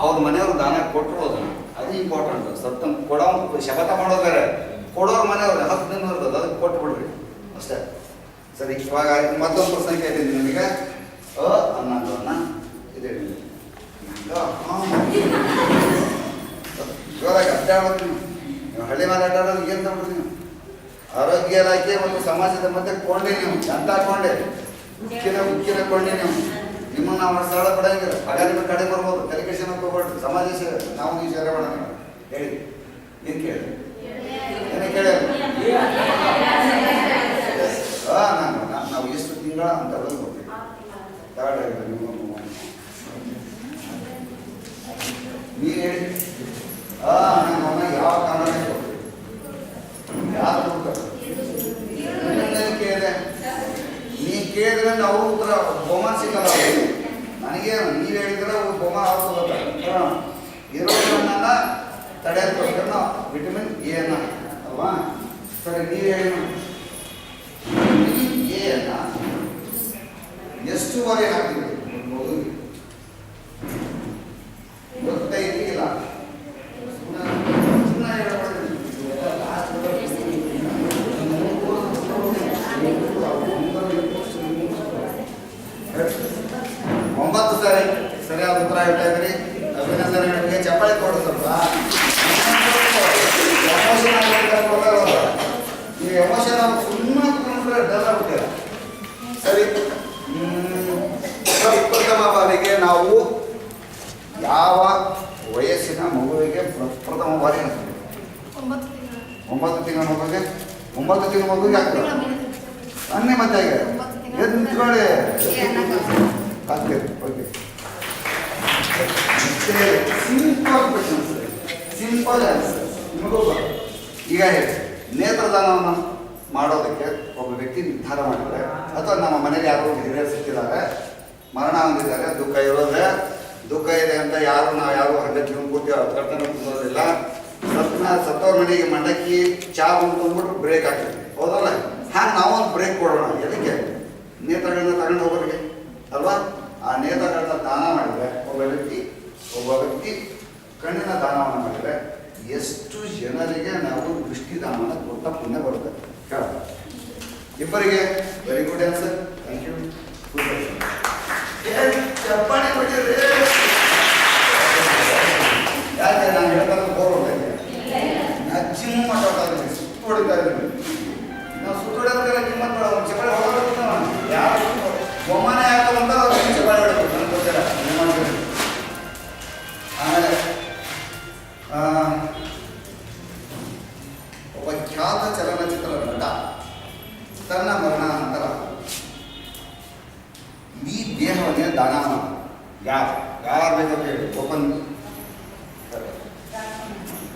ಅವ್ರ ಮನೆಯವ್ರು ದಾನ ಕೊಟ್ಟರು ಅದನ್ನು. ಅದು ಇಂಪಾರ್ಟೆಂಟ್. ಸತ್ತ ಕೊಡೋ ಶಪಥ ಮಾಡೋದು ಬೇರೆ, ಕೊಡೋರ ಮನೆಯವ್ರು 10 ದಿನ ಇರ್ತದೆ ಅದಕ್ಕೆ ಕೊಟ್ಟು ಬಿಡ್ರಿ ಅಷ್ಟೇ. ಸರಿ ಇವಾಗ ಮತ್ತೊಂದು ಪ್ರಶ್ನೆ ಕೇಳ್ತೀನಿ ನಿಮಗೆ. ಅನ್ನೋದನ್ನ ಇದೆ ಜೋರಾಗಿ ಅಡ್ಡಾಡೋದು ನೀವು ಹಳ್ಳಿ ಮೇಲೆ ಅಡ್ಡಾಡೋದು ಏನು ತಗೊಳ್ತೀವಿ ನೀವು? ಆರೋಗ್ಯ ಇಲಾಖೆ ಮತ್ತು ಸಮಾಜದ ಮಧ್ಯೆ ಕೊಂಡೆ ನೀವು ಎಂತ ಕೊಂಡೆ ಉಕ್ಕಿನ ಕೊಂಡೆ ನೀವು. ನಿಮ್ಮನ್ನು ನಾವು ಸ್ಥಳ ಪಡೆಯಂಗಿಲ್ಲ. ಆಗ ನಿಮಗೆ ಕಡೆ ಬರ್ಬೋದು. ಟೆಲಿಕೇಶನ್ ಹೋಗ್ಬಿಡ್ರಿ. ಸಮಾಜ ಸೇವೆ ನಾವು ನೀವು ಸೇವೆ ಮಾಡೋಣ ಹೇಳಿ. ಏನು ಕೇಳಿ ಏನೇ ಕೇಳಿ ನಾವು ಎಷ್ಟು ತಿಂಗಳ ಅಂತ ಬರ್ತೀವಿ. ನೀನು ಹೇಳಿ ನಮ್ಮ ಯಾವ ಕಾರಣ ಯಾರು ಕೇಳಿದೆ? ನೀ ಕೇಳಿದ್ರೆ ಅವ್ರ ಉತ್ತರ ಬಹುಮಾನ ಸಿಗಲ್ಲ. ನನಗೇನು ನೀವು ಹೇಳಿದ್ರೆ ಬಹುಮಾನ ಅವ್ರು ಇರೋದನ್ನ ತಡೆಯೋದಕ್ಕೋಸ್ಕರ ನಾವು ವಿಟಮಿನ್ ಎ ಅನ್ನ ಅಲ್ವಾ? ಸರಿ ನೀವು ಹೇಳಿ ಎ ಅನ್ನ ಎಷ್ಟುವರೆ ಹಾಕ್ತೀವಿ ಮಗುವಿಗೆ ಗೊತ್ತೈತಿ? ಇಲ್ಲ ಒಂಬತ್ತು ಸರಿ ಸರಿಯಾದ ಉತ್ತರ ಹೇಳ್ತಾ ಇದ್ರಿ. ಅಭಿನಂದನೆ ನಿಮಗೆ. ಚಪ್ಪಾಳೆ ಕೊಡು ಸ್ವಲ್ಪ. ನೀವು ಎಮೋಷನ್ ಅವ್ರು ಸುಮ್ಮನೆ ಕುತ್ಕೊಂಡ್ರೆ ಡಲ್ ಆಗ್ಬಿಡ್ತೀರ. ಸರಿ ಪ್ರಥಮ ಬಾರಿಗೆ ನಾವು ಯಾವ ವಯಸ್ಸಿನ ಮಗುವಿಗೆ ಪ್ರಥಮ ಬಾರಿ 9 ತಿಂಗಳ ಮಗುವಿಗೆ 9 ತಿಂಗಳ ಮಗುವಿಗೆ ಆಗ್ತದೆ ಅನ್ನೇ ಮತ್ತೆ ಆಗಿದೆ. ಎದ್ದು ನಿಂತ್ಕೊಳ್ಳಿ. ಆಗ್ತದೆ. Okay simple questions, simple answers ನಿಮಗೂ. ಈಗ ಹೇಳಿ, ನೇತ್ರದಾನವನ್ನು ಮಾಡೋದಕ್ಕೆ ಒಬ್ಬ ವ್ಯಕ್ತಿ ನಿರ್ಧಾರ ಮಾಡಿದರೆ ಅಥವಾ ನಮ್ಮ ಮನೇಲಿ ಯಾರೋ ಹಿರಿಯರು ಸಿಕ್ಕಿದ್ದಾರೆ, ಮರಣ ಹೊಂದಿದ್ದಾರೆ, ದುಃಖ ಇದೆ ಅಂತ ನಾವು ಯಾರು ಹಂಗಕ್ಕೆ ಪೂರ್ತಿ ಕರ್ತನ ಕೂರೋದಿಲ್ಲ. ಸತ್ತವ್ರ ಮನೆಗೆ ಮಂಡಕ್ಕಿ ಚಾ ಬಂದ್ಬಿಟ್ರು ಬ್ರೇಕ್ ಹಾಕ್ತೀವಿ, ಹೌದಲ್ಲ? ಹಾಗೆ ನಾವೊಂದು ಬ್ರೇಕ್ ಕೊಡೋಣ. ಎದಕ್ಕೆ? ನೇತ್ರಗಳನ್ನ ತಗೊಂಡು ಹೋಗೋರಿಗೆ ಅಲ್ವಾ? ಆ ನೇತ್ರಗಳನ್ನ ದಾನ ಮಾಡಿದರೆ ಒಬ್ಬ ವ್ಯಕ್ತಿ ಕಣ್ಣಿನ ದಾನವನ್ನು ಮಾಡಿದರೆ ಎಷ್ಟು ಜನರಿಗೆ ನಾವು ದೃಷ್ಟಿ ದಾನವನ್ನು ಕೊಟ್ಟ ಪುಣ್ಯ ಬರುತ್ತೆ ಕೇಳ. ಇಬ್ಬರಿಗೆ very good answer. Thank you. ಚಪ್ಪಾಳೆ ಕೊಟ್ಟಿರಿ. ಯಾಕೆ ನಾನು ಹೇಳ್ತಾರೆ ಬೋರ್ ಹೊಡ್ತಾ ಜಿಮ್ ಮಾತಾಡ್ತಾ ಸುತ್ತು ಹೊಡಿತಾ ಇದ್ದೀವಿ ನಾವು. ಸುತ್ತು ಹೊಡೆಯೋದಕ್ಕೆಲ್ಲ ಕಿಮ್ಮತ್ ಬೇಡ. ಒಂದು ಚಪ್ಪಾಳೆ ಹೊಡೋದು ಯಾರು ಒಮ್ಮನೆ ಯಾಕಂತ ಚಪ್ಪಾಳೆ ಹೊಡಬೇಕು ನನಗೆ ಗೊತ್ತಿಲ್ಲ. ಆಮೇಲೆ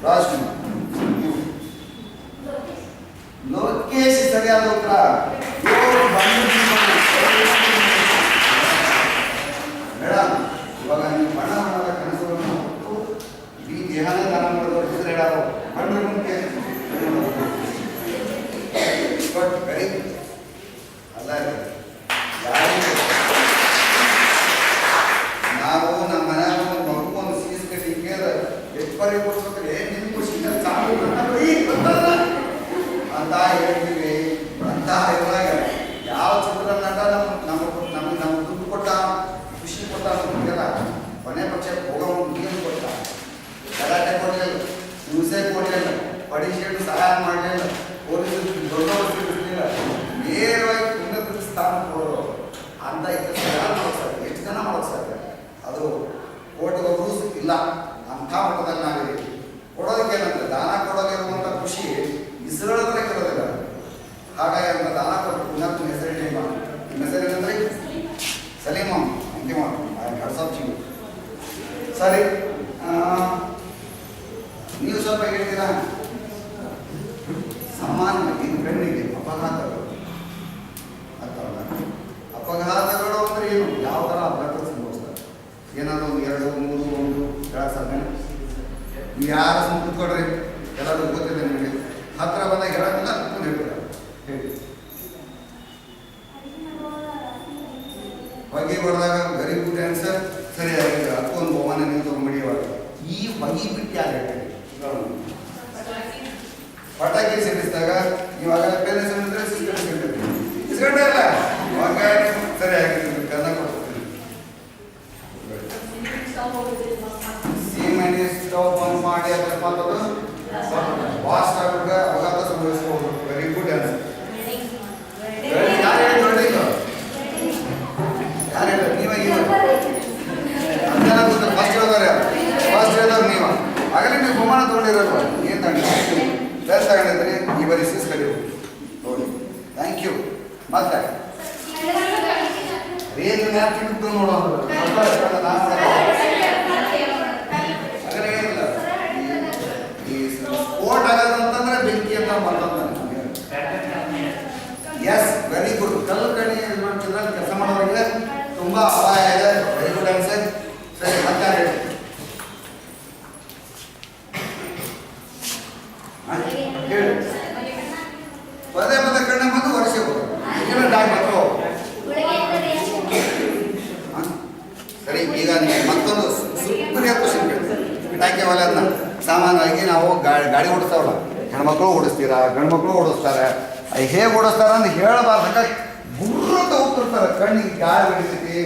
ರಾಜ್ಕುಮಾರ್. ಲೋಕೇಶ್ ಸರಿಯಾದ ಉತ್ತರ. ಇವರು ಮೇಡಮ್, ಇವಾಗ ನೀವು ಬಣ್ಣ ಬಣ್ಣದ ಕನಸುಗಳನ್ನು ಹೊತ್ತು ಈ ದೇಹನ ದಾನ ಮಾಡಿದವರು ಹೆಸರು ಹೇಳೋ ಬಣ್ಣ ಮುಂದೆ ಬಟ್ ವೆರಿ ಅಲ್ಲ ಯಾರಿಗೆ ನಾವು ನಮ್ಮ ಮನ್ಯಾಗ ಒಂದು ಮಗುವನ್ನು ಸೀಸ್ ಕಟ್ಟಿ ಕೇಳಿದ್ರೆ ಎಪ್ಪರಿ ಕೊಡ್ಸ್ಬೇಕ್ರೆ ನಿನ್ನ ಖುಷಿನ ಚಾಲು ಅಂತ ಹೇಳ್ತೀವಿ. ಅಂತ ಇರುವಾಗ ಯಾವ ಚಿತ್ರನಟ ನಮಗೆ ದುಡ್ಡು ಕೊಟ್ಟ ಖುಷಿ ಕೊಟ್ಟ ನಮಗೆಲ್ಲ ಕೊನೆ ಪಕ್ಷ ಹೋಗೋ ಏನು ಕೊಟ್ಟ, ಗಲಾಟೆ ಕೊಡಲಿಲ್ಲ, ಹಿಂಸೆ ಕೊಡಲಿಲ್ಲ, ಪಡಿಶೇಟು ಸಹಾಯ ಮಾಡಲಿಲ್ಲ, ಪೊಲೀಸರು ದೊಡ್ಡವರು ಬಿಡಲಿಲ್ಲ, ನೇರವಾಗಿ ಉನ್ನತ ಸ್ಥಾನ ಕೊಡೋರು ಅಂತ ಕೆಲಸ ಯಾರು ಮಾಡೋಕೆ ಸಾಧ್ಯ? ಎಷ್ಟು ಜನ ಮಾಡೋಕೆ ಸಾಧ್ಯ? ಅದು ಕೋಟಿಗೊಬ್ಬರು ಇಲ್ಲ ಅಂಥ ಮಟ್ಟದಲ್ಲಿ ನಾವಿದ್ದೀವಿ. ಕೊಡೋದಕ್ಕೆ ಏನಂದ್ರೆ ದಾನ ಕೊಡೋದಿರುವಂಥ ಖುಷಿ ಇಸ್ರೋಳದ್ರೆ ಇರೋದಿಲ್ಲ. ಹಾಗಾಗಿ ಅಂತ ದಾನ ಕೊಟ್ಟು ಉನ್ನತ ಹೆಸರಿನ ನಿಮ್ಮ ಹೆಸರೇನಂದ್ರೆ ಸಲೀಮ ಅಂತಿಮ ಹಡ್ಸಾಬ್ಜಿಗೂ. ಸರಿ, ನೀವು ಸ್ವಲ್ಪ ಹೇಳ್ತೀರಾ? ಸಾಮಾನ್ಯವಾಗಿ ಕಣ್ಣಿಗೆ ಅಪಘಾತಗಳು ಆಗ್ತಾವಲ್ಲ. ಅಪಘಾತಗಳು ಅಂದರೆ ಏನು? ಯಾವ ಥರ ಅಪಘಾತ ಸಂಭವಿಸ್ತಾರೆ? ಏನಾದರೂ ಒಂದು 2, 3, 1 ಹೇಳಕ್ಕೆ ನೀವು ಯಾರು ಸುಮ್ಮನೆ ಕೂತ್ಕೊಡ್ರಿ, ಎಲ್ಲರೂ ಗೊತ್ತಿದೆ ನಿಮಗೆ. ಹತ್ತಿರ ಬಂದಾಗ ಹೇಳೋದಿಲ್ಲ, ಕೂತ್ಕೊಂಡು ಹೇಳ್ತೀರ. ಹೇಳಿ. ಹೊಗೆ ಹೊಡೆದಾಗ ವೆರಿ ಗುಡ್ ಆನ್ಸರ್, ಸರಿಯಾಗಿದೆ. ಅದಕ್ಕೊಂದು ಬಹುಮಾನ ನೀವು ತೊಗೊಂಬಿಡಿ. ಇವಾಗ ಈ ಹೊಗೆ ಬಿಟ್ಟು ಯಾರು ಹೇಳ್ತೀರಿ? ಪಟಾಕಿ ಸಿಡಿಸಿದಾಗ ಇವಾಗ ಬೇರೆ ಸಿಡಿದ್ರೆ ಇಸ್ಕೊಂಡೆ ಇಲ್ಲ ಇವಾಗ ಸರಿಯಾಗಿರ್ತೀವಿ. ಕನ್ನ ಕೊಡ್ತೀನಿ. ಸೀಮೆಣ್ಣೆ ಸ್ಟವ್ ಬಂದ್ ಮಾಡಿ ಅಕಸ್ಮಾತ್ ಅದು ವಾಸ್ಟ್ ಆಗುವಾಗ ಅಪಘಾತ ಸಂಭವಿಸಬಹುದು. Very good answer. ಯಾರು ಹೇಳಿ ನೋಡಿ, ಯಾರು ಹೇಳಿ? ನೀವಾಗಿ ಅದೆಲ್ಲ ಗೊತ್ತಿಲ್ಲ. ಫಸ್ಟ್ ಹೇಳಿದವ್ರು ಯಾರು? ಫಸ್ಟ್ ಹೇಳಿದವ್ರು ನೀವು. ಆಗಲೇ ನೀವು ಬಹುಮಾನ ತೊಗೊಂಡಿರೋಲ್ವ? ಏನು ತಗೊಂಡಿದ್ರಿ? ಪ್ಲಸ್ ತಗೊಂಡಿದ್ರಿ. ಈ ಬರೀ ಸೀಸ್ ಕಲಿಯೋದು ನೋಡಿ. Thank you. ಮತ್ತೆ ಏನು ನ್ಯಾಪ್ಕಿನ್ ನೋಡೋದು ಹಾಗಾದ್ರೆ ಏನಿಲ್ಲ. ಈ ಸ್ಫೋಟ ಆಗೋದಂತಂದ್ರೆ ಬೆಂಕಿ ಅಂತ ಬರ್ತದೆ. Yes, very good. ಕಲ್ಲು ಕಣಿ ಮಾಡ್ತಿದ್ರೆ ಕೆಲಸ ಮಾಡೋರಿಗೆ ತುಂಬ ಅಪಾಯ ಇದೆ. Very good answer. ಸರಿ, ಮತ್ತೆ ಹೇಳಿ. ಹೇಳಿ. ಪದೇ ಪದೇ ಕಣ್ಣ ಬಂದು ವರ್ಷ ಹೋಗೋದು ಡಾಕ್ಟ್ರು. ಸರಿ, ಈಗ ನೀವು ಮತ್ತೊಂದು ಸೂಪರ್ ಕ್ವಶನ್ ಕೇಳ್ತೀವಿ. ಪಿಟಾಕಿ ಒಲೆ ಅದನ್ನ ಸಾಮಾನ್ಯವಾಗಿ ನಾವು ಗಾಡಿ ಓಡಿಸ್ತಾವಲ್ಲ, ಹೆಣ್ಮಕ್ಳು ಓಡಿಸ್ತೀರಾ, ಗಂಡು ಮಕ್ಕಳು ಓಡಿಸ್ತಾರೆ. ಹೇಗೆ ಓಡಿಸ್ತಾರೆ ಅಂತ ಹೇಳಬಾರ್ದಾಗ ಗುರ್ರಂತ ಹೋಗ್ತಿರ್ತಾರೆ. ಕಣ್ಣಿಗೆ ಗಾಳಿ ಹೊಡಿತೈತಿ.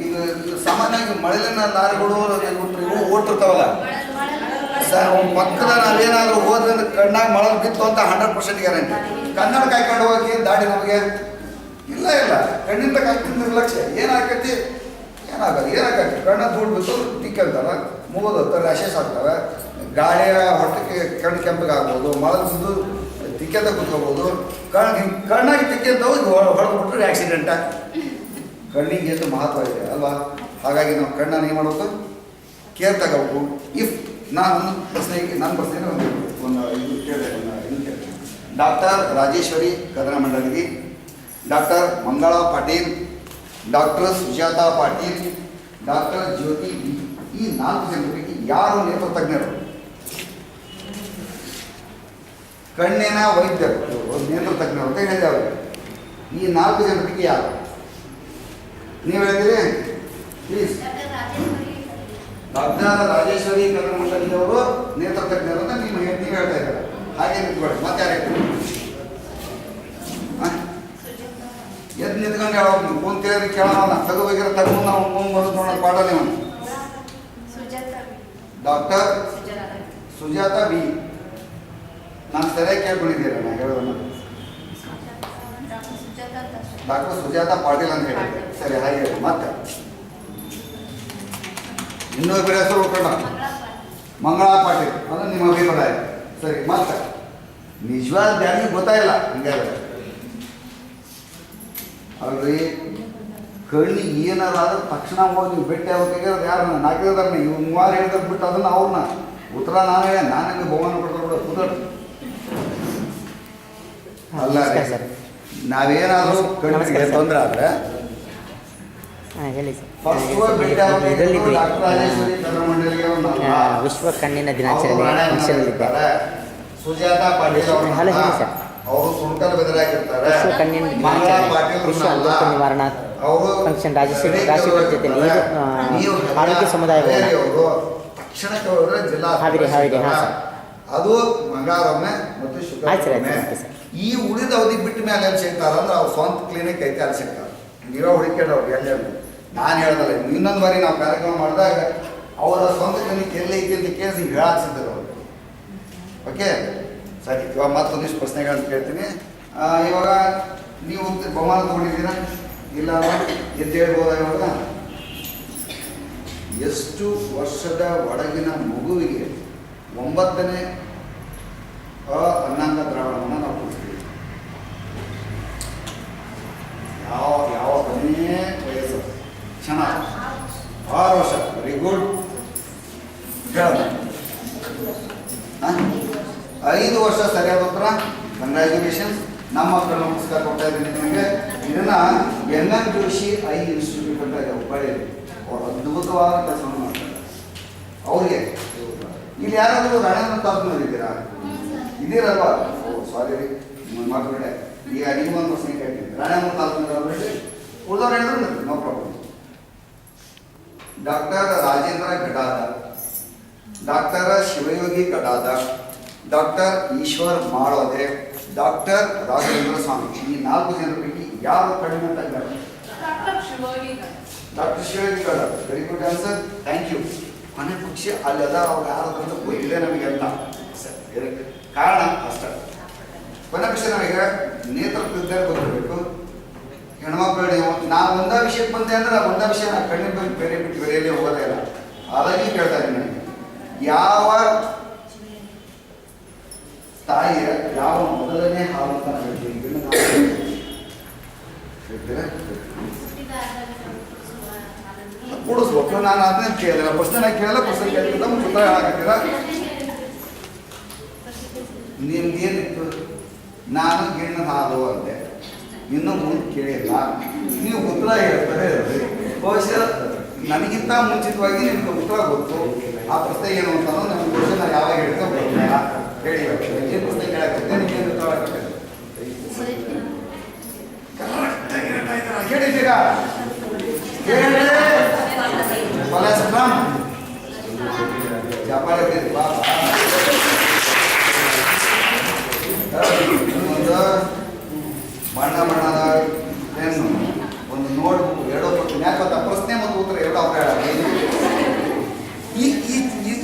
ಈಗ ಸಾಮಾನ್ಯವಾಗಿ ಮಳೆಲಿನ ಲಾರಿಗಳು ಇವು ಓಡ್ತಿರ್ತಾವಲ್ಲ, ಪಕ್ಕದ ನಾವೇನಾದರೂ ಹೋದ್ರೆ ಕಣ್ಣಾಗ ಮಳೆ ಬಿತ್ತು ಅಂತ 100% ಗ್ಯಾರಂಟಿ. ಕನ್ನಡ ಕಾಯ್ಕೊಂಡು ಹೋಗಿ ದಾಡಿ ನಮಗೆ ಇಲ್ಲ ಇಲ್ಲ. ಕಣ್ಣಿಂದ ಕಾಯ್ತಿದ್ದ ನಿರ್ಲಕ್ಷ್ಯ ಏನಾಕೈತಿ? ಏನಾಗತ್ತೆ? ಕಣ್ಣ ಧೂಳು ಬಿತ್ತು ತಿಕ್ಕಂತಾರೆ, ಮುಗಿದೋಗ್ತಾರೆ, ರ್ಯಾಷಸ್ ಆಗ್ತವೆ. ಗಾಳಿಯ ಹೊಟ್ಟೆಗೆ ಕಣ್ಣು ಕೆಂಪಿಗೆ ಆಗ್ಬೋದು, ಮಳೆ ಬಿದ್ದು ತಿಕ್ಕೆಂತ ಕೂತ್ಕೋಬೋದು. ಕಣ್ಣಾಗಿ ತಿಕ್ಕೆಂತ ಹೋಗಿ ಹೊಡೆದ್ಬಿಟ್ರೆ ಆಕ್ಸಿಡೆಂಟ. ಕಣ್ಣಿಗೆ ಎಷ್ಟು ಮಹತ್ವ ಇದೆ ಅಲ್ವಾ? ಹಾಗಾಗಿ ನಾವು ಕಣ್ಣನ್ನು ಏನು ಮಾಡಬೇಕು? ಕೇರ್ ತಗೋಬೇಕು. ಇಫ್ ನಾನು ನನ್ನ ಪ್ರಶ್ನೆ ಒಂದು ಇದು ಕೇಳಿದೆ. Doctor Rajeshwari Kadaramandalagi, doctor Mangala Patil, doctor Sujatha Patil, doctor Jyothi B, ಈ 4 ಜನರಿಗೆ ಯಾರು ನೇತ್ರ ತಜ್ಞರು? ಕಣ್ಣಿನ ವೈದ್ಯರು, ನೇತ್ರ ತಜ್ಞರು ಅಂತ ಹೇಳಿದೆ ಅವರು. ಈ 4 ಜನರಿಗೆ ಯಾರು? ನೀವು ಹೇಳಿದಿರಿ ಪ್ಲೀಸ್. ಡಾಕ್ಟರ್ ರಾಜೇಶ್ವರಿ ಕದರಮಂಡಲಗಿ ಅವರು ನೇತ್ರ ತಜ್ಞರು ಅಂತ ನೀವು ಹೇಳ್ತಾ ಇದ್ದಾರೆ. ಹಾಗೆ ನಿಂತ್ಕೊಳ್ಳಿ. ಮತ್ತೆ ಯಾರು ಹೇಳ್ತೀವಿ? ಎದ್ದು ನಿಂತ್ಕೊಂಡು ಹೇಳೋದು. ನೀವು ಕುಂತೇಳಿ ಕೇಳೋಣ, ತಗೋಬೇಕಿರೋ ತಗೊಂಡು ನಾವು ಮುಂದೆ ನೋಡೋಣ ಪಾಠ. ನೀವು ಡಾಕ್ಟರ್ ಸುಜಾತಾ ಬಿ. ನಾನು ಸರಿಯಾಗಿ ಕೇಳ್ಕೊಂಡಿದ್ದೀರ? ನಾನು ಹೇಳೋದನ್ನ ಡಾಕ್ಟರ್ ಸುಜಾತಾ ಪಾಟೀಲ್ ಅಂತ ಹೇಳಿದ್ದೆ. ಸರಿ, ಹಾಗೆ ಮತ್ತೆ ಇನ್ನೊಬ್ಬರ ಹೆಸರು ಹೋಗೋಣ. ಮಂಗಳಾ ಪಾಟೀಲ್ ಅದು ನಿಮ್ಮ ಅಭಿಪ್ರಾಯ. ಸರಿ, ಮತ್ತೆ ನಿಜವಾದ ಧ್ಯಾನ ಗೊತ್ತಾಯಿಲ್ಲ ಹಂಗಾದ್ರೆ ಅಲ್ರಿ. ಕಣ್ಣಿಗೆ ಏನಾದ್ರು ತಕ್ಷಣ ಹೋಗಿ ನೀವು ಭೇಟಿ ಆಗ್ಬೇಕಾದ್ರೆ ಯಾರನ್ನ 4 ಇವು 3 ಹೇಳಿದ್ರೆ ಬಿಟ್ಟು ಅದನ್ನು ಅವ್ರನ್ನ ಉತ್ತರ ನಾನೇ ಬಹುಮಾನ ಕೊಡ್ತಾರೆ ಕೂತಾಡ. ಅಲ್ಲ ನಮಸ್ಕಾರ ಸರ್. ನಾವೇನಾದರೂ ನಮಸ್ಕಾರ ಸರ್. ತೊಂದರೆ ಆದರೆ ಹಾಂ ಹೇಳಿ ಸರ್. ಇದರಲ್ಲಿದ್ವಿ ಇದರಲ್ಲಿದ್ವಿ ವಿಶ್ವ ಕಣ್ಣಿನ ದಿನಾಚರಣೆ ಫಂಕ್ಷನಲ್ಲಿದ್ದೆ. ಸುಜಾತಾ ಪಾಟೀಲ್ ಹಲೋ ಹೇಳಿ ಸರ್. ಅವರು ಸುಂಟಲ್ ಬೆದರಾಗಿರ್ತಾರೆ. ವಿಶ್ವ ಕಣ್ಣಿನ ದಿನಾಚರಣೆ ವಿಶ್ವ ಅಂಧತ್ವ ನಿವಾರಣಾ ಫಂಕ್ಷನ್ ರಾಜಶೇಖರ್ ಜೊತೆ ನೀವು ಆರೋಗ್ಯ ಸಮುದಾಯವನ್ನು ತಕ್ಷಣಕ್ಕೆ ಹೋದ್ರೆ ಜಿಲ್ಲಾ ಹಾವೇರಿ ಹಾಂ ಸರ್. ಅದು ಮಂಗಳವಾರೊಮ್ಮೆ ಮತ್ತು ಆಯ್ತು ಸರ್, ಶುಕ್ರವಾರ ಆಯ್ತು ಸರ್. ಈ ಉಳಿದ ಅವಧಿ ಬಿಟ್ಟ ಮೇಲೆ ಎಲ್ಲಿ ಸಿಗ್ತಾರ ಅಂದ್ರೆ ಅವ್ರು ಸ್ವಂತ ಕ್ಲಿನಿಕ್ ಐತೆ ಅಲ್ಲಿ ಸಿಗ್ತಾರೆ. ನೀವೇ ಹುಡುಕ್ಯಾಡವ್ರು ಎಲ್ಲಿ ನಾನು ಹೇಳ್ದಲ್ಲ. ಇನ್ನೊಂದು ಬಾರಿ ನಾವು ಕಾರ್ಯಕ್ರಮ ಮಾಡಿದಾಗ ಅವರ ಸ್ವಂತ ಕ್ಲಿನಿಕ್ ಎಲ್ಲಿ ಐತಿ ಅಂತ ಕೇಳಿಸಿ ಹೇಳಾಕ್ಸಿದ್ರು ಅವರು. ಓಕೆ ಸರಿ, ಇವಾಗ ಮತ್ತೊಂದಿಷ್ಟು ಪ್ರಶ್ನೆಗಳನ್ನ ಕೇಳ್ತೀನಿ. ಇವಾಗ ನೀವು ಬಹುಮಾನ ತಗೊಂಡಿದ್ದೀರಾ ಇಲ್ಲ ಎದ್ದು ಹೇಳ್ಬೋದಾ? ಇವಾಗ ಎಷ್ಟು ವರ್ಷದ ಒಳಗಿನ ಮಗುವಿಗೆ 9ನೇ ಅನ್ನಾಂಗ ದ್ರಾವಣವನ್ನು ನಾವು ಕೊಡ್ತೀವಿ? ಯಾವ ಕೊನೆಯ ವಯಸ್ಸು? ಚೆನ್ನಾಗಿ 6 ವರ್ಷ. Very good. ಹೇಳೋಣ 5 ವರ್ಷ ಸರಿಯಾದ ಉತ್ತರ. ಕಂಗ್ರ್ಯಾಚುಲೇಷನ್ಸ್. ನಮ್ಮ ಮಕ್ಕಳನ್ನ ಪುಸ್ತಕ ಕೊಡ್ತಾ ಇದ್ದೀನಿ ನಿಮಗೆ. ಇದನ್ನ NM ಜೋಶಿ ಐ ಇನ್ಸ್ಟಿಟ್ಯೂಟ್ ಅಂತ ಇದೆ ಹುಬ್ಬಳ್ಳಿಯಲ್ಲಿ. ಅವ್ರು ಅದ್ಭುತವಾದ ಕೆಲಸವನ್ನು ಮಾಡ್ತಾರೆ. ಅವ್ರಿಗೆ ಇಲ್ಲಿ ಯಾರಾದರೂ ರಾಣೇಂದ್ರ ತಾಲೂಕಿನವ್ರು ಇದ್ದೀರಾ? ಇದ್ದೀರಲ್ವಾ? ಓ ಸಾರಿ ರೀ, ನಿಮ್ಮ ಮಾತುಕಡೆ. ಈಗ ನಿಮ್ಮೊಂದು ಪ್ರಶ್ನೆ ಕೇಳ್ತೀನಿ. ರಾಣೇಂದ್ರ ತಾಲೂಕಿನವ್ರು ಉಳಿದವ್ರು ಹೇಳಿದ್ರು no problem. Doctor Rajendra Gadadar, doctor Shivayogi Gadadar, doctor Eshwar Malode, doctor Raghavendra Swamy. ಈ 4 ಜನರ ಪೈಕಿ ಯಾರು ಕಡಿಮೆ ಅಂತ ಇದ್ದಾರೆ? Doctor Shivayogi Gadadar. Very good answer, thank you. ಕೊನೆ ಪಕ್ಷ ಅಲ್ಲಿ ಅದ ಅವ್ರು ಯಾರಾದ್ರೂ ಗೊತ್ತಿದೆ ನಮಗೆ ಅಂತ ಕಾರಣ ಅಷ್ಟೇ. ಕೊನೆ ಪಕ್ಷ ನಮಗೆ ನೇತೃತ್ವದ ಗೊತ್ತಿರಬೇಕು. ಹೆಣ್ಮಕ್ಳು ನೀವು ನಾನು ಒಂದೇ ವಿಷಯಕ್ಕೆ ಬಂದೆ ಅಂದ್ರೆ ಒಂದೇ ವಿಷಯ ನಾನು ಕಣ್ಣಿನ ಬಗ್ಗೆ ಬೇರೆ ಬಿಟ್ಟು ಬೇರೆಯಲ್ಲಿ ಹೋಗೋದೇ ಇಲ್ಲ. ಅದಾಗಿ ಕೇಳ್ತಾ ಇದ್ದೀನಿ ನನಗೆ, ಯಾವ ತಾಯಿಯ ಯಾವ ಮೊದಲನೇ ಹಾಲು ಅಂತ ನಾವು ಹೇಳ್ತೀವಿ? ಕೂಡಿಸ್ಬೇಕು. ನಾನು ಅದನ್ನೇ ಕೇಳಿದ್ರೆ ಪ್ರಶ್ನೆ ಕೇಳಲ್ಲ, ಪ್ರಶ್ನೆ ಕೇಳ್ತಿದ್ದ ಉತ್ತರ ಹೇಳಾಕತ್ತೀರ. ನಿಮ್ಗೇನಿತ್ತು? ನಾನು ಗಿಣ್ಣದ ಹಾಲು ಅಂತೆ, ಇನ್ನೂ ಮುಂದೆ ಕೇಳಿಲ್ಲ. ನೀವು ಉತ್ತರ ಹೇಳ್ತಾರೆ. ಬಹುಶಃ ನನಗಿಂತ ಮುಂಚಿತವಾಗಿ ನಿಮ್ಗೆ ಉತ್ತರ ಗೊತ್ತು. ಆ ಪ್ರಶ್ನೆ ಏನು ಅಂತಂದ್ರೆ ನಮ್ಗೆ ಬಹುಶಃ ನಾನು ಯಾವಾಗ ಹೇಳ್ತಾ ಬರ್ತೀರಾ ಹೇಳಿ. ಏನು ಪ್ರಶ್ನೆ ಕೇಳಾಕತ್ತೆ, ನಿಮ್ಗೇನು ಉತ್ತರ ಹೇಳಿದ್ದೀರಾ? ಹೇಳಿ. ಚಪಾಳೆ ಒಂದು ಬಣ್ಣ ಬಣ್ಣದ ಪೆನ್ನು, ಒಂದು ನೋಟ್ ಬುಕ್, 2 ಪುಸ್ತಕ. ಯಾಕೆ ಪ್ರಶ್ನೆ ಮತ್ತು ಉತ್ತರ 2 ಅವರ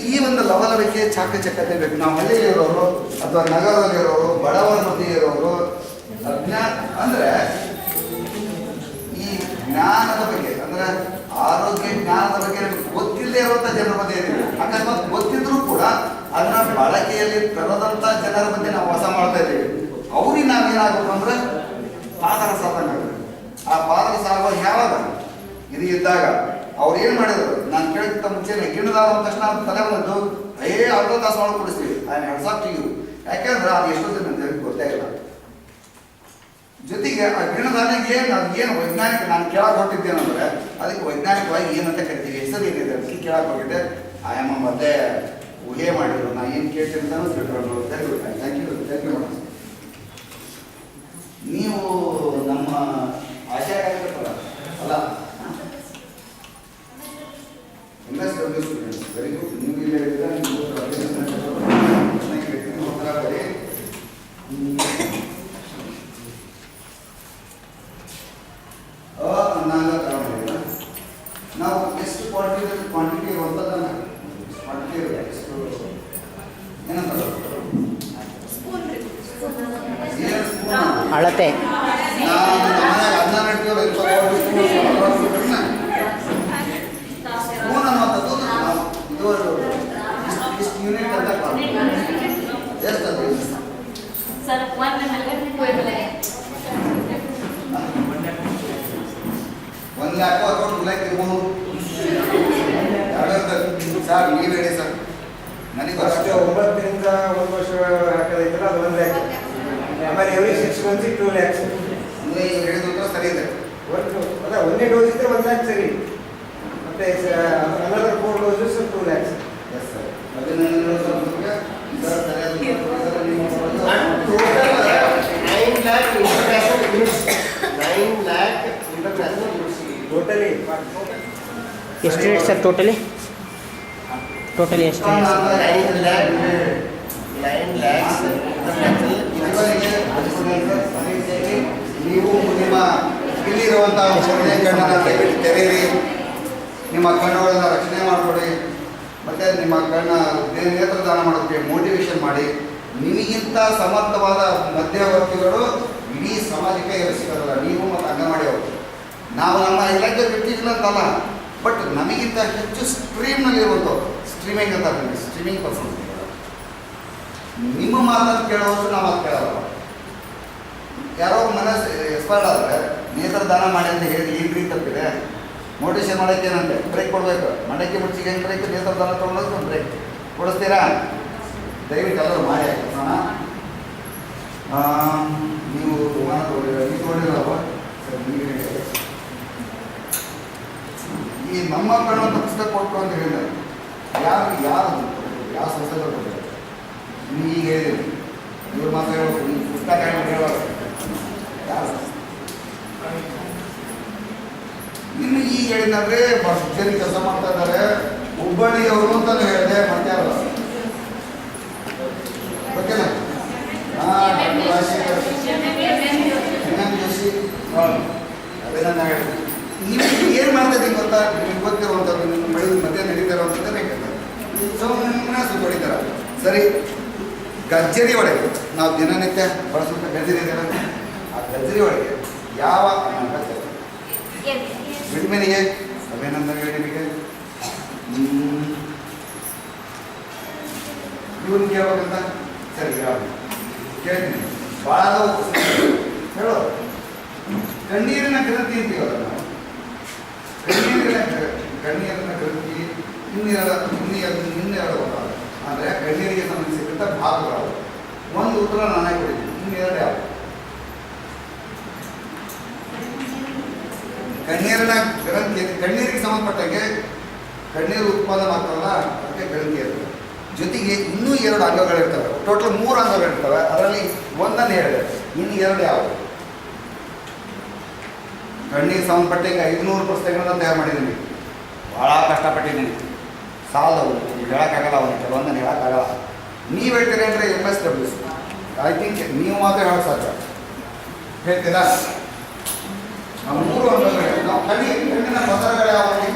ಈ ಒಂದು ಲವಲವಿಕೆ ಚಾಕಚಕ್ಯತೆ ಬೇಕು. ನಾವು ಹಳ್ಳಿಯಲ್ಲಿರೋರು ಅಥವಾ ನಗರದಲ್ಲಿರೋರು, ಬಡವರ ಮಧ್ಯೆ ಇರೋರು, ಅಂದ್ರೆ ಈ ಜ್ಞಾನದ ಬಗ್ಗೆ ಅಂದ್ರೆ ಆರೋಗ್ಯ ಜ್ಞಾನದ ಬಗ್ಗೆ ಗೊತ್ತಿಲ್ಲದೆ ಇರುವಂಥ ಜನರ ಮಧ್ಯೆ ಇದ್ದೀವಿ. ಅಕಸ್ಮಾತ್ ಗೊತ್ತಿದ್ರು ಕೂಡ ಅದನ್ನ ಬಳಕೆಯಲ್ಲಿ ತರದಂಥ ಜನರ ಮಧ್ಯೆ ನಾವು ವಾಸ ಮಾಡ್ತಾ ಇದ್ದೀವಿ. ಅವ್ರಿಗೆ ನಾವೇನಾಗಬೇಕು ಅಂದ್ರೆ ಪಾದರ ಸಾಧನ. ಆ ಪಾದರ ಸಾಗುವ ಯಾವಾಗ ಇದು ಇದ್ದಾಗ ಅವ್ರು ಏನು ಮಾಡಿದ್ರು, ನಾನು ಕೇಳಿದ ಮುಂಚೆ ಗಿಣ್ಣದಾದ ತಕ್ಷಣ ತಲೆ ಬಂದು ಅರ್ಧ ತಾಸು ಮಾಡಿ ಕೊಡಿಸ್ತೀವಿ. ಯಾಕೆಂದ್ರೆ ಅದು ಎಷ್ಟೋ ಜನ ನನಗೆ ಗೊತ್ತೇ ಇಲ್ಲ. ಜೊತೆಗೆ ಆ ಗಿಣ್ಣದಾನಿಗೆ ಏನು ವೈಜ್ಞಾನಿಕ ನಾನು ಕೇಳಕ್ಕೆ ಹೊಟ್ಟಿದ್ದೇನೆಂದ್ರೆ ಅದಕ್ಕೆ ವೈಜ್ಞಾನಿಕವಾಗಿ ಏನಂತ ಕರಿತೀವಿ, ಹೆಸರು ಏನಿದೆ ಅದಕ್ಕೆ ಕೇಳಕ್ಕೆ ಹೋಗಿದ್ದೆ. ಆಯಮ್ಮ ಮತ್ತೆ ಊಹೆ ಮಾಡಿದ್ರು. ನಾನು ಏನು ಕೇಳ್ತೀನಿ ಅಂತ ತಿಳ್ಕೊಂಡು ಥ್ಯಾಂಕ್ ಯು ಮೇಡಮ್. ನೀವು ನಮ್ಮ ಆಶಾ ಕಾರ್ಯಕರ್ತರ ಅಲ್ಲ? MSW students. Very good. ನೀವು ಇಲ್ಲಿ ಹೇಳಿದ್ರೆ ಅನ್ನಾಂಗ ದ್ರಾವಣ ನಾವು ಎಷ್ಟು ಕ್ವಾಂಟಿಟಿ ಇರುವಂಥದ್ದನ್ನು ಕ್ವಾಂಟಿಟಿ ಎಷ್ಟು ಏನಂತ ಅಳತೆ ಅನ್ನ ನಡ್ತೀವಲ್ಲ ಸ್ಪೂನ್ ಅನ್ನುವಂಥದ್ದು ಇದು ಇಷ್ಟು ಯೂನಿಟ್ ಅಂತ ಎಷ್ಟು ಅದು ಸರ್ 1 ಲ್ಯಾಕ್ ಅಥವಾ 2 ಲ್ಯಾಕ್ ಇರ್ಬೋದು. ಸರ್ ನೀವು ಹೇಳಿ ಸರ್. ನನಗೆ ಫಸ್ಟ್ 9 ರಿಂದ 1 ವರ್ಷ ಹಾಕೋದೈತಲ್ಲ ಅದು 1 ಲ್ಯಾಕ್. ಆಮೇಲೆ ಎವ್ರಿ 6 ಮಂತ್ಸ್ 2 ಲ್ಯಾಕ್ಸ್. ಅಂದರೆ ಈಗ ಹೇಳಿದ ಉತ್ತರ ಸರಿ ಇದೆ. ಅಲ್ಲ ಒಂದೇ ಡೋಸ್ ಇದ್ದರೆ 1 ಲ್ಯಾಕ್ ಸರಿ. ಮತ್ತೆ another 4 doses 2 lakhs. Yes sir. ಅಭಿನಂದನೆಗಳು ಸರ್ ನಿಮಗೆ. ಸರ್ ಸರಿಯಾದ ಉತ್ತರ ಸರ್ ನಿಮ್ಮ ಟೋಟಲಿ ಎಷ್ಟು ರೇಟ್ ಸರ್ ಟೋಟಲಿ ಎಷ್ಟು ರೇಟ್ ಸರ್? 9 lakhs. ನೀವು ನಿಮ್ಮ ಇಲ್ಲಿರುವಂತಹ ಕಣ್ಣನ್ನು ದಯವಿಟ್ಟು ತೆರೆಯಿರಿ. ನಿಮ್ಮ ಕಣ್ಣುಗಳನ್ನು ರಕ್ಷಣೆ ಮಾಡಿಕೊಡಿ. ಮತ್ತು ನಿಮ್ಮ ನೇತ್ರದಾನ ಮಾಡೋದಕ್ಕೆ ಮೋಟಿವೇಶನ್ ಮಾಡಿ. ನಿಮಗಿಂತ ಸಮರ್ಥವಾದ ಮಧ್ಯವರ್ತಿಗಳು ಇಡೀ ಸಮಾಜಕ್ಕೆ ಸಿಗೋದಿಲ್ಲ. ನೀವು ಮತ್ತು ಅಂಗನವಾಡಿ ಅವರು ನಾವು ನಮ್ಮ ಇಲಾಖೆ ವ್ಯಕ್ತಿಗಳು ಅಂತಲ್ಲ, ಬಟ್ ನಮಗಿಂತ ಹೆಚ್ಚು ಸ್ಟ್ರೀಮ್ನಲ್ಲಿರುವಂಥವ್ರು, ಸ್ಟ್ರೀಮಿಂಗ್ ಅಂತ ಸ್ಟ್ರೀಮಿಂಗ್ ಪರ್ಸನ್. ನಿಮ್ಮ ಮಾತನ್ನು ಕೇಳೋಷ್ಟು ನಾವು ಮಾತು ಕೇಳೋಲ್ಲ. ಯಾರೋ ಮನಸ್ಸು ಎಕ್ಸ್ಪರ್ಟ್ ಆದರೆ ನೇತ್ರದಾನ ಮಾಡಿ ಅಂತ ಹೇಳಿ ಏನು ರೀತಿ ತಪ್ಪಿದೆ. ಮೋಟಿವೇಶನ್ ಮಾಡೋಕ್ಕೆ ಏನಂತೆ ಬ್ರೇಕ್ ಕೊಡಬೇಕು. ಮಂಡಕ್ಕಿ ಮುಚ್ಚಿಗೆ ಏನು ಬ್ರೇಕ್, ನೇತ್ರದಾನ ತೊಗೊಂಡೋದ್ರೆ ಬ್ರೇಕ್ ಕೊಡಿಸ್ತೀರಾ? ದಯವಿಟ್ಟು ಎಲ್ಲರೂ ಮಾಡಿ ಹಾಕೋಣ. ನೀವು ತೊಗೊಂಡಿರಲ್ಲ ಸರ್. ಈ ನಮ್ಮ ಕಣ್ಣು ಪುಸ್ತಕ ಕೊಟ್ಟು ಅಂತ ಹೇಳಿದ್ದಾರೆ. ಯಾವ ಸಂಸ್ಥೆಗಳು ಕೊಟ್ಟಿದ್ದಾರೆ? ನೀವು ಈಗ ಹೇಳಿದ್ದೀರಿ, ಇವ್ರು ಮಾತ್ರ ಹೇಳೋದು, ನೀವು ಪುಸ್ತಕ ಹೇಳೋದು ಯಾರು? ಇನ್ನು ಈಗ ಹೇಳಿದ್ರೆ ಭರ್ಜರಿ ಕೆಲಸ ಮಾಡ್ತಾ ಇದ್ದಾರೆ. ಹುಬ್ಬಳ್ಳಿಯವರು ಅಂತಾನು ಹೇಳಿದೆ, ಮತ್ತೆ ಯಾರು ಓಕೆನಾ? ಡಾಕ್ಟರ್ ರಾಜಶೇಖರ್ ಜೋಶಿ ಅಭಿನಂದನೆ ಹೇಳ್ತೀನಿ. ನೀವು ಏನು ಮಾಡ್ತಾ ಇದ್ದೀವಿ ಗೊತ್ತಾ? ನಿಮ್ಗೆ ಗೊತ್ತಿರುವಂಥದ್ದು ನಿಮ್ಮ ಮಧ್ಯೆ ನಡೀತಾ ಇರುವಂಥದ್ದನ್ನೇ ಹೇಳ್ತಾರೆ. ಸುಮ್ಮನೆ ಸುತ್ತೊಡಿತಾರೆ. ಸರಿ, ಗಜ್ಜರಿ ಒಳಗೆ ನಾವು ದಿನನಿತ್ಯ ಬಳಸುವಂಥ ಗಜ್ಜರಿ ಇದೆಯಲ್ಲ, ಆ ಗಜ್ಜರಿ ಒಳಗೆ ಯಾವ ವಿಟಮಿನಿಗೆ ಅಭಿನಂದನೆಗಳು ನಿಮಗೆ. ಇವನು ಕೇಳ್ಬೇಕಂತ ಸರಿ ಕೇಳ್ತೀನಿ. ಭಾಳ ಹೇಳೋ ಕಣ್ಣೀರಿನ ಗ್ರಂಥಿ ಅಂತೀವಲ್ಲ ನಾವು. ಕಣ್ಣೀರಿನ ಗ್ರಂಥಿ ಇನ್ನೆರಡು ಅಂದರೆ ಕಣ್ಣೀರಿಗೆ ಸಂಬಂಧಿಸಿದಂಥ ಭಾಗಗಳು. ಒಂದು ಉತ್ತರ ನಾನೇ ಕೊಡಿದ್ದೀನಿ, ಇನ್ನೆರಡು ಯಾವ? ಕಣ್ಣೀರಿನ ಗ್ರಂಥಿ, ಕಣ್ಣೀರಿಗೆ ಸಂಬಂಧಪಟ್ಟಂಗೆ ಕಣ್ಣೀರು ಉತ್ಪಾದನೆ ಆಗ್ತಾವಲ್ಲ, ಅದಕ್ಕೆ ಗ್ರಂಥಿ ಇರ್ತದೆ. ಜೊತೆಗೆ ಇನ್ನೂ 2 ಅಂಗಗಳಿರ್ತವೆ. ಟೋಟಲ್ 3 ಅಂಗಗಳಿರ್ತವೆ. ಅದರಲ್ಲಿ ಒಂದನ್ನು ಹೇಳಿದೆ, ಇನ್ನು 2 ಯಾವುದು? ಕಣ್ಣಿಗೆ ಸಂಬಂಧಪಟ್ಟಂಗೆ 500 ಪುಸ್ತಕಗಳನ್ನು ತಯಾರು ಮಾಡಿದ್ದೀನಿ. ಭಾಳ ಕಷ್ಟಪಟ್ಟಿದ್ದೀನಿ. ಸಾಲದವು ಹೇಳೋಕ್ಕಾಗಲ್ಲ, ಅವನು ಕೆಲವೊಂದನ್ನು ಹೇಳೋಕ್ಕಾಗಲ್ಲ. ನೀವು ಹೇಳ್ತೀರಿ ಅಂದರೆ MSW. ಐ ಥಿಂಕ್ ನೀವು ಮಾತ್ರ ಹೇಳೋ ಸಾಧ್ಯ. ಹೇಳ್ತೀರಾ? ನಾವು 3 ಅಂಗಗಳು, ನಾವು ಕಣ್ಣಿನ ಪದರಗಳು ಯಾವ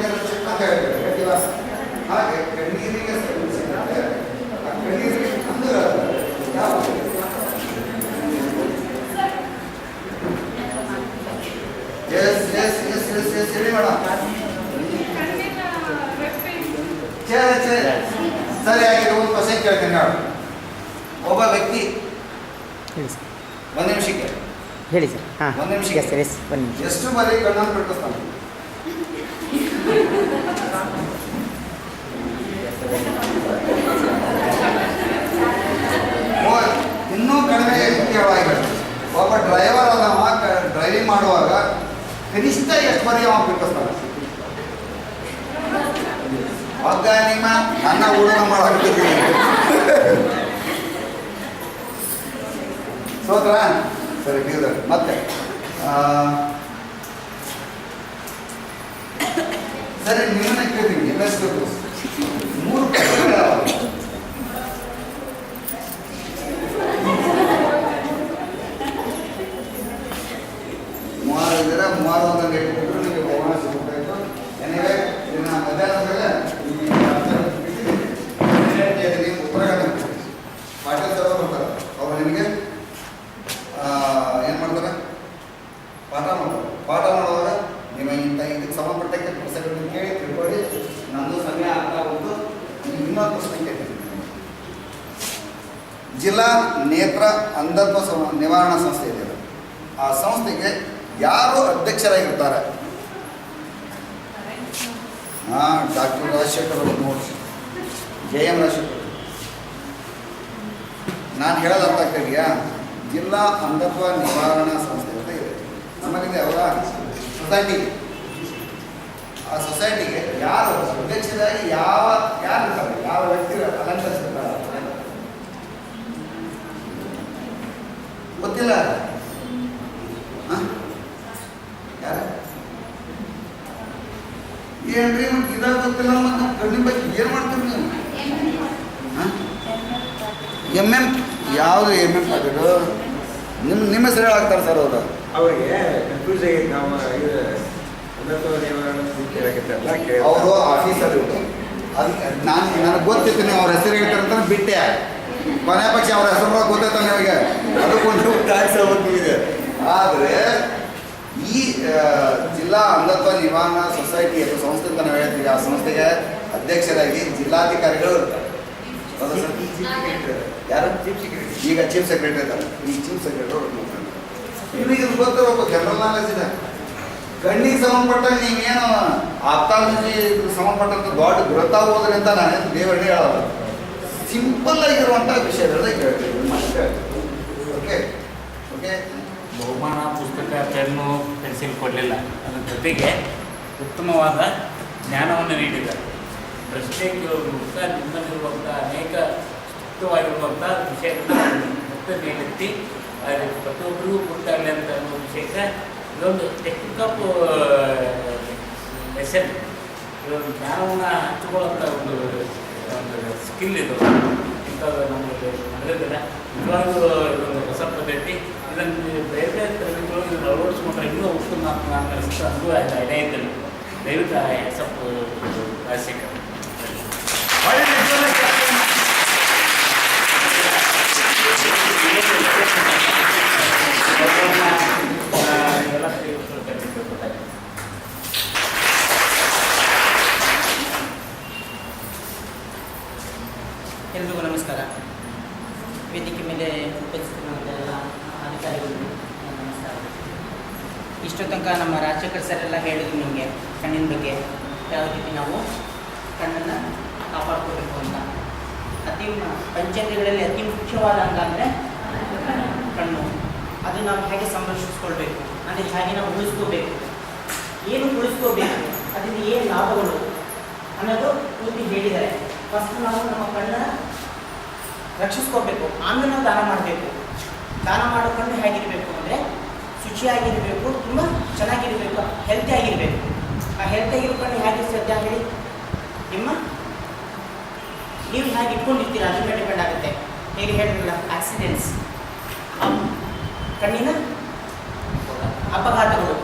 ಚಿಕ್ಕ ಅಂತ ಹೇಳ್ತೇವೆ, ಹೇಳ್ತೀರಾ? ಹಾಗೆ ಕಣ್ಣೀರಿಗೆ ಸಂಬಂಧಿಸಿದಂತೆ ಆ ಕಣ್ಣೀರಿಗೆ ಅಂಗಗಳು ಯಾವ? ಎಸ್ ಹೇಳಿ ಮೇಡಮ್. ಸರಿ ಆಗಿದೆ. ಒಂದು ಕ್ವಶನ್ ಕೇಳ್ತೀನಿ ನಾನು. ಒಬ್ಬ ವ್ಯಕ್ತಿ ಹೇಳಿ ಸರ್. 1 ನಿಮಿಷಕ್ಕೆ ಹೇಳಿ ಸರ್. ಹಾಂ, 1 ನಿಮಿಷಕ್ಕೆ ಎಸ್ ಸರ್, ಎಸ್ 1 ನಿಮಿಷ. ಎಷ್ಟು ಬಾರಿ ಕಣ್ಣನ್ನು ಬಿಡ್ಕೊತಾನೆ? ಇನ್ನೂ ಕಡಿಮೆ ಕೇಳಾಗಿದೆ. ಒಬ್ಬ ಡ್ರೈವರ್ ಅದವ ಡ್ರೈವಿಂಗ್ ಮಾಡುವಾಗ ಕನಿಷ್ಠ ಎಷ್ಟು ಬಾರಿ ಅವ ಬಿಡ್ಕೊತಾನೆ? ಒಗ್ಗ ನಿಮ್ಮ ನನ್ನ ಊಡನ ಮಾಡಾಕ್ತಿದ್ದೀನಿ. ಸೋತ್ರ ಸರಿ ಬೀದರ್. ಮತ್ತೆ ಸರಿ, ನಿಮ್ಮನ್ನ ಕೇಳ್ತೀನಿ. ಎಷ್ಟು 3 ಪ್ರಶ್ನೆಗಳು ಯಾವ? ಇದ್ದೀರಾ? 31 ಇಟ್ಬಿಟ್ರು ನಿಮಗೆ ಬಹುಮಾನ ಸಿಗ್ತಾ ಇತ್ತು. ಎನಿವೆ ಇದನ್ನ ಮಧ್ಯಾಹ್ನದಾಗ ಉತ್ತರಗಳನ್ನು ಪಾಟೀಲ್ ಸರ್ ಬರ್ತಾರೆ. ಅವರು ನಿಮಗೆ ಏನು ಮಾಡ್ತಾರೆ? ಪಾಠ ಮಾಡ್ತಾರೆ. ಪಾಠ ಮಾಡುವಾಗ ನಿಮ್ಮ ಇದಕ್ಕೆ ಸಂಬಂಧಪಟ್ಟಕ್ಕೆ ಪ್ರಶ್ನೆಗಳನ್ನು ಕೇಳಿ ತಿಳ್ಕೊಳ್ಳಿ. ನಂದು ಸಮಯ ಆಗ್ತಾ ಬಂದು ಇನ್ನೊಂದು ಪ್ರಶ್ನೆ ಕೇಳ್ತೀನಿ. ಜಿಲ್ಲಾ ನೇತ್ರ ಅಂಧತ್ವ ನಿವಾರಣಾ ಸಂಸ್ಥೆ ಇದೆ. ಆ ಸಂಸ್ಥೆಗೆ ಯಾರು ಅಧ್ಯಕ್ಷರಾಗಿರ್ತಾರೆ? ಡಾಕ್ಟರ್ ರಾಜಶೇಖರ್ ಅವರು ನೋಡಿ, JM ರಾಜಶೇಖರ್. ನಾನು ಹೇಳೋದಂತ ಕೇಳಿಯಾ, ಜಿಲ್ಲಾ ಅಂಧತ್ವ ನಿವಾರಣಾ ಸಂಸ್ಥೆ ಅಂತ ಇದೆ ನಮ್ಮಲ್ಲಿದೆ ಅವರ ಸೊಸೈಟಿ. ಆ ಸೊಸೈಟಿಗೆ ಯಾರು ಅಧ್ಯಕ್ಷರಾಗಿ ಯಾರು ಇರ್ತಾರೆ, ಯಾವ ವ್ಯಕ್ತಿ ಅಲಂಕರಿಸಿರ್ತಾರೆ ಗೊತ್ತಿಲ್ಲ. ಯಾರು ಏನ್ರಿ ಮತ್ತೆ ಇದಾಗ ಗೊತ್ತಿಲ್ಲ, ಮತ್ತೆ ಕಣ್ಣಿನ ಬಗ್ಗೆ ಏನು ಮಾಡ್ತೀರಿ ನೀವು? ಯಾವುದು ಪಾಟೀಲು ನಿಮ್ಮ ಹೆಸರು ಹೇಳಾಗ್ತಾರೆ ಸರ್ ಅವರು. ಅವರಿಗೆ ಕನ್ಫ್ಯೂಸ್ ಆಗಿ ನಾವು ಇದು ಅಂಧತ್ವ ನಿವಾರಣೆ ಹೇಳಕತ್ತಾರಲ್ಲ, ಅವರು ಆಫೀಸಲ್ಲಿ ಅದಕ್ಕೆ ನನಗೆ ಗೊತ್ತಿತ್ತು ನೀವು ಅವ್ರ ಹೆಸರು ಹೇಳ್ತಾರೆ ಅಂತ ಬಿಟ್ಟೆ. ಕೊನೆ ಪಕ್ಷ ಅವ್ರ ಹೆಸರು ಗೊತ್ತೈತ ನಿಮಗೆ, ಅದಕ್ಕೊಂದು ಟ್ಯಾಕ್ಸ್ ಹೋಗ್ತಿದೆ. ಆದರೆ ಈ ಜಿಲ್ಲಾ ಅಂಧತ್ವ ನಿವಾರಣಾ ಸೊಸೈಟಿ ಅಥವಾ ಸಂಸ್ಥೆ ಅಂತ ನಾವು ಹೇಳ್ತೀವಿ, ಆ ಸಂಸ್ಥೆಗೆ ಅಧ್ಯಕ್ಷರಾಗಿ ಜಿಲ್ಲಾಧಿಕಾರಿಗಳು ಇರ್ತಾರೆ. ಹೌದಾ ಸರ್? ಯಾರು ಈಗ ಚೀಫ್ ಸೆಕ್ರೆಟರಿ ಇದ್ದಾರೆ. ಈ ಚೀಫ್ ಸೆಕ್ರೆಟರಿ ಇವ್ರಿಗೆ ಗೊತ್ತಿರಬೇಕು, ಜನರಲ್ ನಾಲೆಜ್ ಇದೆ. ಕಣ್ಣಿಗೆ ಸಂಬಂಧಪಟ್ಟ ನೀವೇನು ಆಪ್ತಾಲಜಿ ಸಂಬಂಧಪಟ್ಟಂತ ದೊಡ್ಡ ಗುರುತಾಗೋದ್ರಿ ಅಂತ ನಾನೇನು ದೇವರೇ ಹೇಳೋಲ್ಲ. ಸಿಂಪಲ್ ಆಗಿರುವಂಥ ವಿಷಯಗಳನ್ನ ಕೇಳ್ತೀವಿ. Okay okay. ಬಹುಮಾನ, ಪುಸ್ತಕ, ಪೆನ್ನು, ಪೆನ್ಸಿಲ್ ಕೊಡಲಿಲ್ಲ, ಅದರ ಜೊತೆಗೆ ಉತ್ತಮವಾದ ಜ್ಞಾನವನ್ನು ನೀಡಿದ್ದಾರೆ. ಪ್ರಶ್ನೆಗಳಿರುವಂಥ ನಿಮ್ಮಲ್ಲಿರುವಂಥ ಅನೇಕ ಸೂಕ್ತವಾಗಿರುವಂಥ ವಿಷಯಗಳನ್ನ ಮತ್ತೆ ಮೇಲೆತ್ತಿ ಅದಕ್ಕೆ ಪ್ರತಿಯೊಬ್ಬರಿಗೂ ಗೊತ್ತಾಗಲಿ ಅಂತ ಅನ್ನೋ ವಿಷಯಕ್ಕೆ ಇದೊಂದು ಟೆಕ್ನಿಕಲ್ ಲೆಸನ್, ಇದೊಂದು ಜ್ಞಾನವನ್ನು ಹಂಚಿಕೊಳ್ಳುವಂಥ ಒಂದು ಸ್ಕಿಲ್ ಇದು. ಇಂಥದ್ದು ನಮಗೆ ನಡೆದಿಲ್ಲ. ನಿಜವಾಗ್ಲೂ ಇದೊಂದು ಹೊಸ ಪದ್ಧತಿ. ಇದನ್ನು ಬೇರೆ ಬೇರೆ ತರಗತಿಗಳು ಇದನ್ನು ಅಳವಡಿಸ್ಕೊಂಡ್ರೆ ಇನ್ನೂ ಉತ್ತಮ ನಾನು ಅನಿಸ್ತಾ ಅಂದು ಐಡಿಯಾ ಇದ್ದಲ್ಲಿ ದಯವಿಟ್ಟು ಹೆಸಪ್ ರಾಜಶೇಖರ್ ಎಲ್ರಿಗೂ ನಮಸ್ಕಾರ. ವೇದಿಕೆ ಮೇಲೆ ಉಪಸ್ಥಿತರಾದ ಎಲ್ಲ ಅಧಿಕಾರಿಗಳಿಗೂ ನಮಸ್ಕಾರ. ಇಷ್ಟು ತನಕ ನಮ್ಮ ರಾಜಶೇಖರ್ ಸರ್ ಎಲ್ಲ ಹೇಳಿದ್ರು ನಿಮಗೆ ಕಣ್ಣಿನ ಬಗ್ಗೆ ಯಾವ ರೀತಿ ನಾವು ಕಣ್ಣನ್ನು ಕಾಪಾಡ್ಕೋಬೇಕು ಅಂತ. ಪಂಚೇಂದ್ರಿಯಗಳಲ್ಲಿ ಅತಿ ಮುಖ್ಯವಾದ ಅಂಗ ಅಂದರೆ ಕಣ್ಣು. ಅದು ನಾವು ಹೇಗೆ ಸಂರಕ್ಷಿಸ್ಕೊಳ್ಬೇಕು, ಅಂದರೆ ಹೇಗೆ ನಾವು ಉಳಿಸ್ಕೋಬೇಕು, ಏನು ಉಳಿಸ್ಕೋಬೇಕು, ಅದರಿಂದ ಏನು ಲಾಭಗಳು ಅನ್ನೋದು ಪೂರ್ತಿ ಹೇಳಿದ್ದಾರೆ. ಫಸ್ಟ್ ನಾವು ನಮ್ಮ ಕಣ್ಣನ್ನು ರಕ್ಷಿಸ್ಕೋಬೇಕು, ಆಮೇಲೆ ನಾವು ದಾನ ಮಾಡಬೇಕು. ದಾನ ಮಾಡಿಕೊಂಡು ಹೇಗಿರಬೇಕು ಅಂದರೆ ಶುಚಿಯಾಗಿರಬೇಕು, ತುಂಬ ಚೆನ್ನಾಗಿರಬೇಕು, ಹೆಲ್ತಿಯಾಗಿರಬೇಕು. ಆ ಹೆಲ್ತಿಯಾಗಿರೋ ಕಣ್ಣು ಹೇಗೆ ಸದ್ಯ ಹೇಳಿ ನೀವು ಹೇಗೆ ಇಟ್ಕೊಂಡಿರ್ತೀರ ಅದ್ರ ಮೇಲೆ ಡಿಪೆಂಡ್ ಆಗುತ್ತೆ. ಹೇಗೆ ಹೇಳಿದ್ರಲ್ಲ, ಆಕ್ಸಿಡೆಂಟ್ಸ್, ಕಣ್ಣಿನ ಅಪಘಾತಗಳು.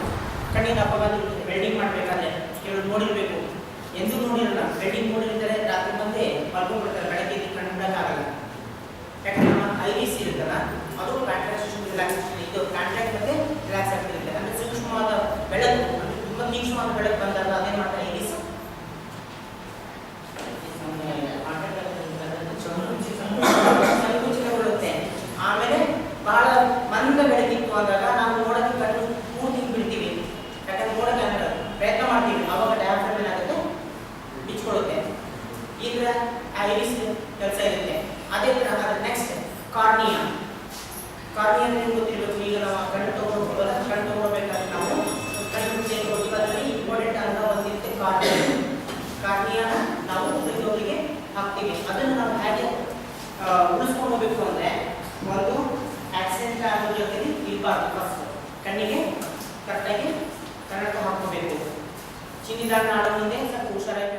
ಕಣ್ಣಿನ ಅಪಘಾತಗಳು ವೆಲ್ಡಿಂಗ್ ಮಾಡಬೇಕಾದ್ರೆ ಕೆಲವರು ನೋಡಿರಬೇಕು, ಎಂದೂ ನೋಡಿರಲ್ಲ. ವೆಲ್ಡಿಂಗ್ ನೋಡಿರ್ತಾರೆ, ರಾತ್ರಿ ಬಂದೇ ಮಲ್ಕೊಂಡ್ಬಿಡ್ತಾರೆ, ಬೆಳಗ್ಗೆ ಕಣ್ಣು ಬಿಡೋಕ್ಕಾಗಲ್ಲ. ಯಾಕಂದ್ರೆ ನಮ್ಮ ಐರಿಸ್ ಇರುತ್ತಲ್ಲ, ಅದು ಕಾಂಟ್ರಾಕ್ಟ್ ರಿಲ್ಯಾಕ್ಸೇಷನ್, ಇದು ಕಾಂಟ್ರಾಕ್ಟ್ ಮತ್ತೆ ರಿಲ್ಯಾಕ್ಸ್ ಆಗ್ತಿರುತ್ತೆ. ಅಂದರೆ ಸೂಕ್ಷ್ಮವಾದ ಬೆಳಕು, ತುಂಬ ತೀಕ್ಷ್ಣವಾದ ಬೆಳಕು ಬಂದಾಗ ಅದೇನು ಮಾಡ್ತಾರೆ, ಐರಿಸ್ ಸಂಕುಚಿತಗೊಳ್ಳುತ್ತೆ. ಆಮೇಲೆ ಬಹಳ ಮಂದ ಬೆಳಕಿತ್ತು ಅಂದಾಗ ನಾವು ನೋಡೋಕ್ಕೆ ಕಣ್ಣು ಪೂರ್ತಿ ಬಿಡ್ತೀವಿ. ಯಾಕಂದ್ರೆ ನೋಡೋಕ್ಕೆ ಪ್ರಯತ್ನ ಮಾಡ್ತೀವಿ, ಆವಾಗ ಡಯಾಫ್ರಮ್ ಏನಾಗುತ್ತೆ, ಬಿಚ್ಕೊಳ್ಳುತ್ತೆ. ಈಗ ಐರಿಸ್ ಕೆಲಸ ಇರುತ್ತೆ. ಅದೇ ಥರ ನೆಕ್ಸ್ಟ್ ಕಾರ್ನಿಯಾ. ಕಾರ್ನಿಯಾ ನಿಮ್ಗೆ ಗೊತ್ತಿರಬೇಕು. ಈಗ ನಾವು ಕಣ್ಣು ತಗೊಂಡ್ಬೋದಲ್ಲ, ಕಣ್ಣು ತಗೊಳ್ಬೇಕಾದ್ರೆ ನಾವು ಕಣ್ಣು ಸೇರ್ಕೊಳ್ತೀವಿ. ಅದರಲ್ಲಿ ಇಂಪಾರ್ಟೆಂಟ್ ಅಂತ ಒಂದಿರುತ್ತೆ ಕಾರ್ನಿಯಾ. ಕಾರ್ನಿಯಾನ ನಾವು ಉಳಿದವರಿಗೆ ಹಾಕ್ತೀವಿ. ಅದನ್ನು ನಾವು ಹೇಗೆ ಉಳಿಸ್ಕೊಂಡು ಹೋಗಬೇಕು ಅಂದರೆ, ಒಂದು ಆಕ್ಸಿಡೆಂಟ್ ಆಗೋ ಜೊತೆಗೆ ಇರಬಾರ್ದು. ಫಸ್ಟ್ ಕಣ್ಣಿಗೆ ಕರೆಕ್ಟಾಗಿ ಕನ್ನಡಕ ಹಾಕ್ಕೋಬೇಕು. ಚಿನ್ನಿದಾನ ಆಡೋ ಮುಂದೆ ಸ್ವಲ್ಪ ಹುಷಾರಾಗಿ